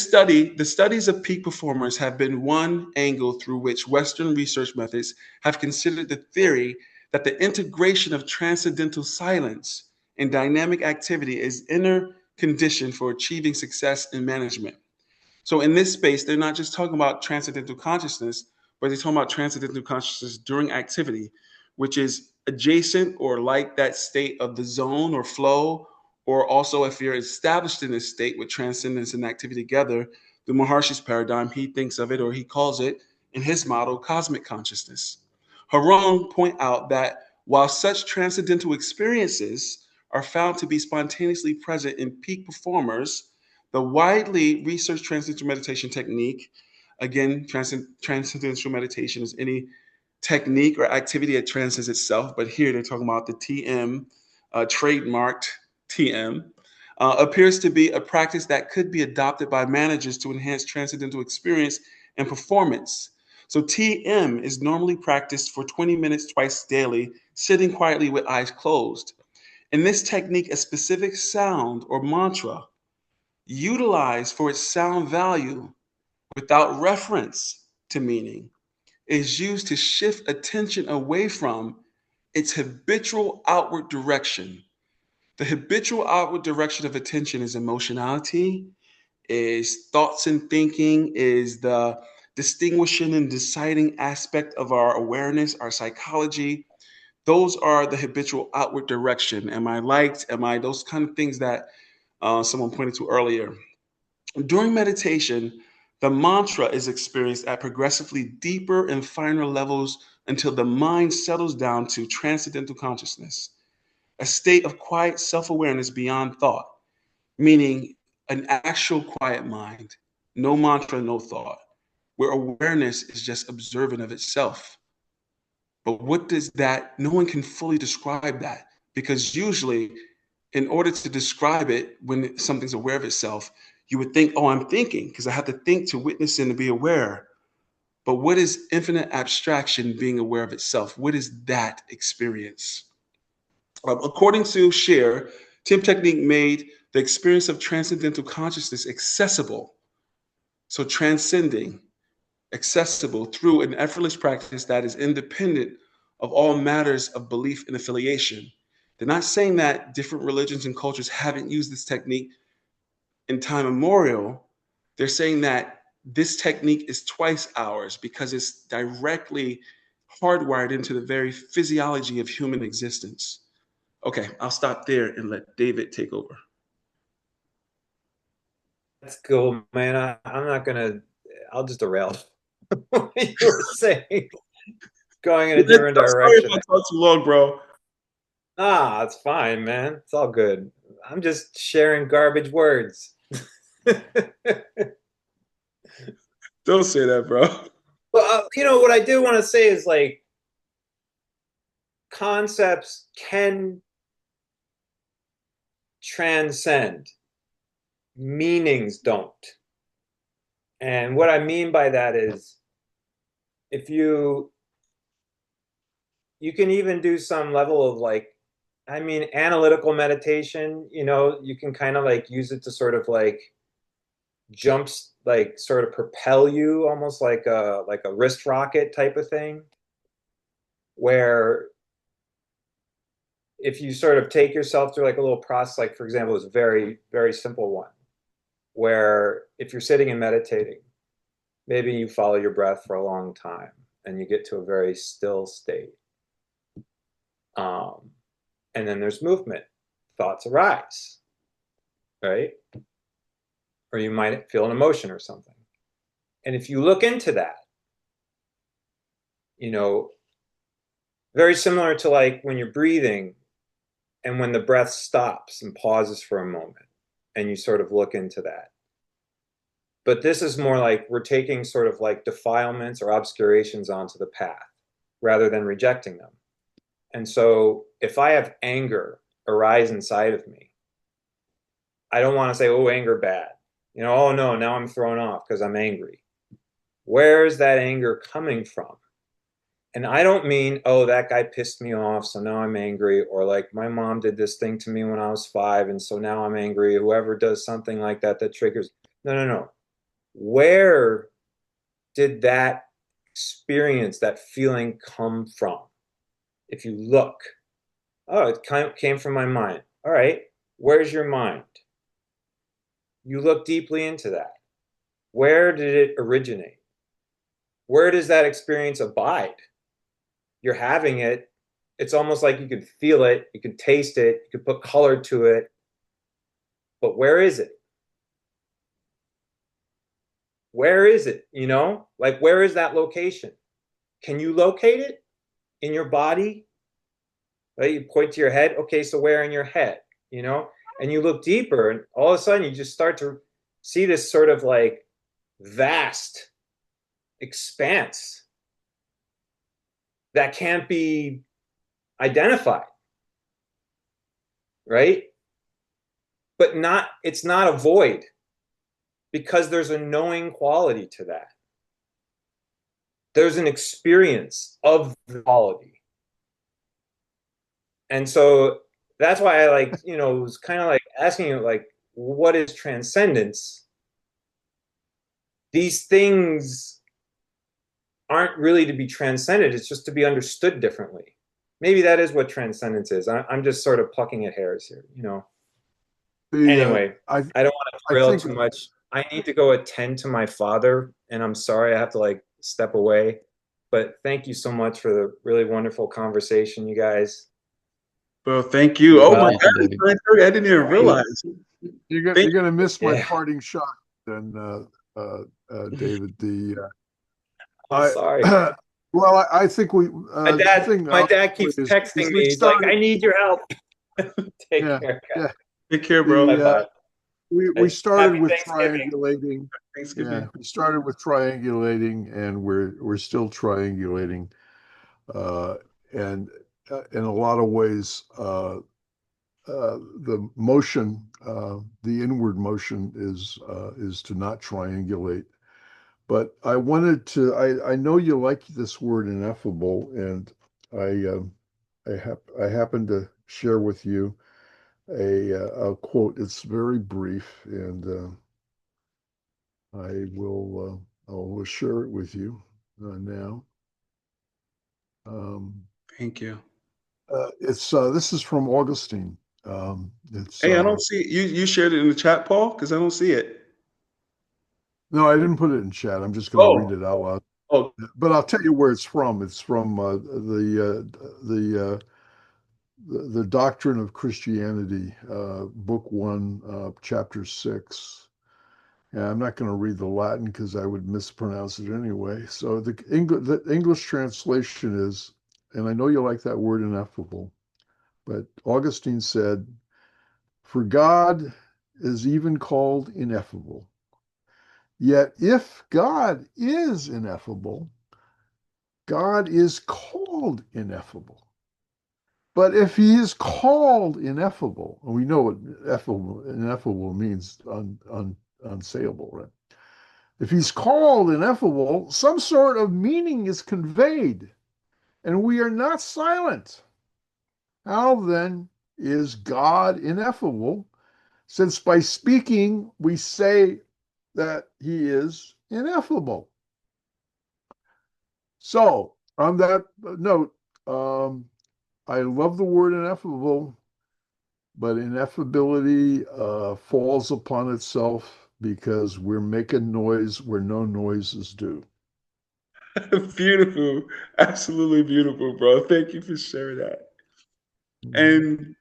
studies of peak performers have been one angle through which Western research methods have considered the theory that the integration of transcendental silence and dynamic activity is inner condition for achieving success in management. So in this space, they're not just talking about transcendental consciousness, but they're talking about transcendental consciousness during activity, which is adjacent or like that state of the zone or flow, or also if you're established in this state with transcendence and activity together, the Maharishi's paradigm, he thinks of it, or he calls it in his model, cosmic consciousness. Harung point out that while such transcendental experiences are found to be spontaneously present in peak performers, the widely researched transcendental meditation technique, again, transcendental meditation is any technique or activity that transcends itself, but here they're talking about the TM, trademarked TM, appears to be a practice that could be adopted by managers to enhance transcendental experience and performance. So TM is normally practiced for 20 minutes twice daily, sitting quietly with eyes closed. In this technique, a specific sound or mantra utilized for its sound value without reference to meaning is used to shift attention away from its habitual outward direction. The habitual outward direction of attention is emotionality, is thoughts and thinking, is the distinguishing and deciding aspect of our awareness, our psychology. Those are the habitual outward direction. Am I liked? Am I those kind of things that someone pointed to earlier? During meditation, the mantra is experienced at progressively deeper and finer levels until the mind settles down to transcendental consciousness, a state of quiet self awareness beyond thought, meaning an actual quiet mind, no mantra, no thought, where awareness is just observant of itself. But what does that, no one can fully describe that, because usually, in order to describe it, when something's aware of itself, you would think, oh, I'm thinking, because I have to think to witness and to be aware. But what is infinite abstraction being aware of itself? What is that experience? According to Scher, Tim Technique made the experience of transcendental consciousness accessible. So transcending, accessible through an effortless practice that is independent of all matters of belief and affiliation. They're not saying that different religions and cultures haven't used this technique in time immemorial. They're saying that this technique is twice ours because it's directly hardwired into the very physiology of human existence. Okay, I'll stop there and let David take over. That's cool, man. I'm not gonna. I'll just derail what you were saying, going in a different Sorry if direction. I talked too long, bro. Ah, it's fine, man. It's all good. I'm just sharing garbage words. Don't say that, bro. Well, what I do want to say is like concepts can transcend, meanings don't. And what I mean by that is if you can even do some level of like, I mean, analytical meditation, you can kind of like use it to sort of like jumps, like sort of propel you almost like a wrist rocket type of thing, where if you sort of take yourself through like a little process, like for example, it's a very, very simple one, where if you're sitting and meditating, maybe you follow your breath for a long time and you get to a very still state. And then there's movement, thoughts arise, right? Or you might feel an emotion or something. And if you look into that, you know, very similar to like when you're breathing and when the breath stops and pauses for a moment and you sort of look into that. But this is more like we're taking sort of like defilements or obscurations onto the path rather than rejecting them. And so if I have anger arise inside of me, I don't want to say, oh, anger bad. You know, oh no, now I'm thrown off because I'm angry. Where is that anger coming from? And I don't mean, oh, that guy pissed me off, so now I'm angry, or like my mom did this thing to me when I was 5, and so now I'm angry. Whoever does something like that that triggers. No, no, no. Where did that experience, that feeling come from? If you look, oh, it came from my mind. All right, where's your mind? You look deeply into that. Where did it originate? Where does that experience abide? You're having it. It's almost like you could feel it, you could taste it, you could put color to it. But where is it? Where is it? You know, like where is that location? Can you locate it in your body? Right? You point to your head. Okay, so where in your head? You know, and you look deeper, and all of a sudden you just start to see this sort of like vast expanse that can't be identified, right? But not, it's not a void because there's a knowing quality to that. There's an experience of the quality. And so that's why I like, you know, was kind of like asking you, like, what is transcendence? These things aren't really to be transcended. It's just to be understood differently. Maybe that is what transcendence is. I'm just sort of plucking at hairs here, you know. Anyway, I don't want to drill too much. I need to go attend to my father, and I'm sorry I have to like step away. But thank you so much for the really wonderful conversation, you guys. Well, thank you. Oh my Thank God, you, it's David. 9:30. I didn't even realize. You're Thank going to miss my Yeah. parting shot, then, David. I'm sorry. Well, I think we. My dad keeps texting me. He's like, I need your help. Take care, guys. Yeah. Take care, bro. Bye-bye. We started Happy with Thanksgiving. triangulating. Thanksgiving. Yeah, we started with triangulating, and we're still triangulating, and in a lot of ways, the motion, the inward motion, is to not triangulate. But I wanted to. I know you like this word ineffable, and I happen to share with you a quote. It's very brief, and I'll share it with you now. Thank you. This is from Augustine. Hey, I don't see you shared it in the chat, Paul, because I don't see it. No, I didn't put it in chat. I'm just going to read it out loud. Oh, But I'll tell you where it's from. It's from the Doctrine of Christianity, Book 1, Chapter 6. And I'm not going to read the Latin because I would mispronounce it anyway. So the English translation is, and I know you like that word ineffable, but Augustine said, "For God is even called ineffable. Yet if God is ineffable, God is called ineffable. But if he is called ineffable," and we know what ineffable means, unsayable, right? If he's called ineffable, some sort of meaning is conveyed, and we are not silent. How then is God ineffable, since by speaking we say that he is ineffable. So, on that note, I love the word ineffable, but ineffability falls upon itself because we're making noise where no noise is due. Beautiful. Absolutely beautiful, bro. Thank you for sharing that. And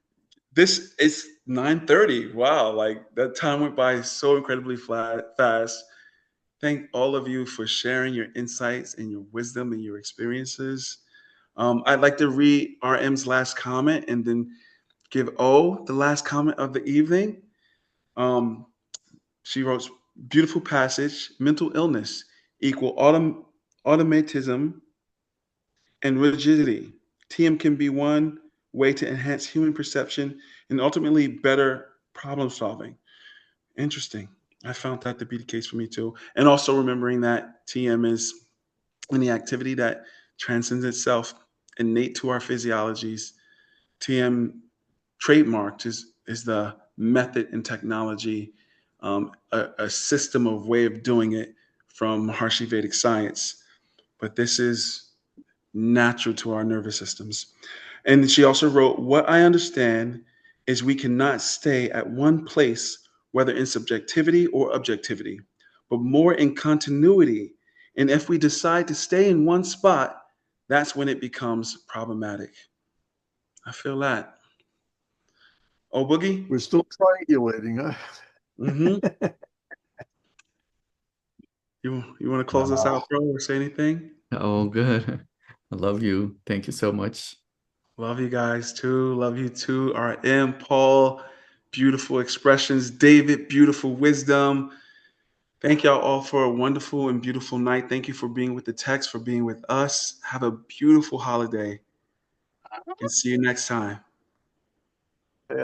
this is 9:30. Wow, like that time went by so incredibly fast. Thank all of you for sharing your insights and your wisdom and your experiences. I'd like to read RM's last comment and then give O the last comment of the evening. Um, she wrote, beautiful passage, mental illness equal automatism and rigidity. TM can be one way to enhance human perception and ultimately better problem solving. Interesting. I found that to be the case for me too. And also remembering that TM is any activity that transcends itself, innate to our physiologies. TM trademarked is the method and technology, a system of way of doing it from Maharishi Vedic science. But this is natural to our nervous systems. And she also wrote, what I understand is we cannot stay at one place, whether in subjectivity or objectivity, but more in continuity. And if we decide to stay in one spot, that's when it becomes problematic. I feel that. Oh, Boogie? We're still triangulating, huh? Mm-hmm. You want to close us out, bro, or say anything? Oh, good. I love you. Thank you so much. Love you guys too. Love you too. RM, Paul, beautiful expressions. David, beautiful wisdom. Thank y'all all for a wonderful and beautiful night. Thank you for being with the text, for being with us. Have a beautiful holiday and see you next time.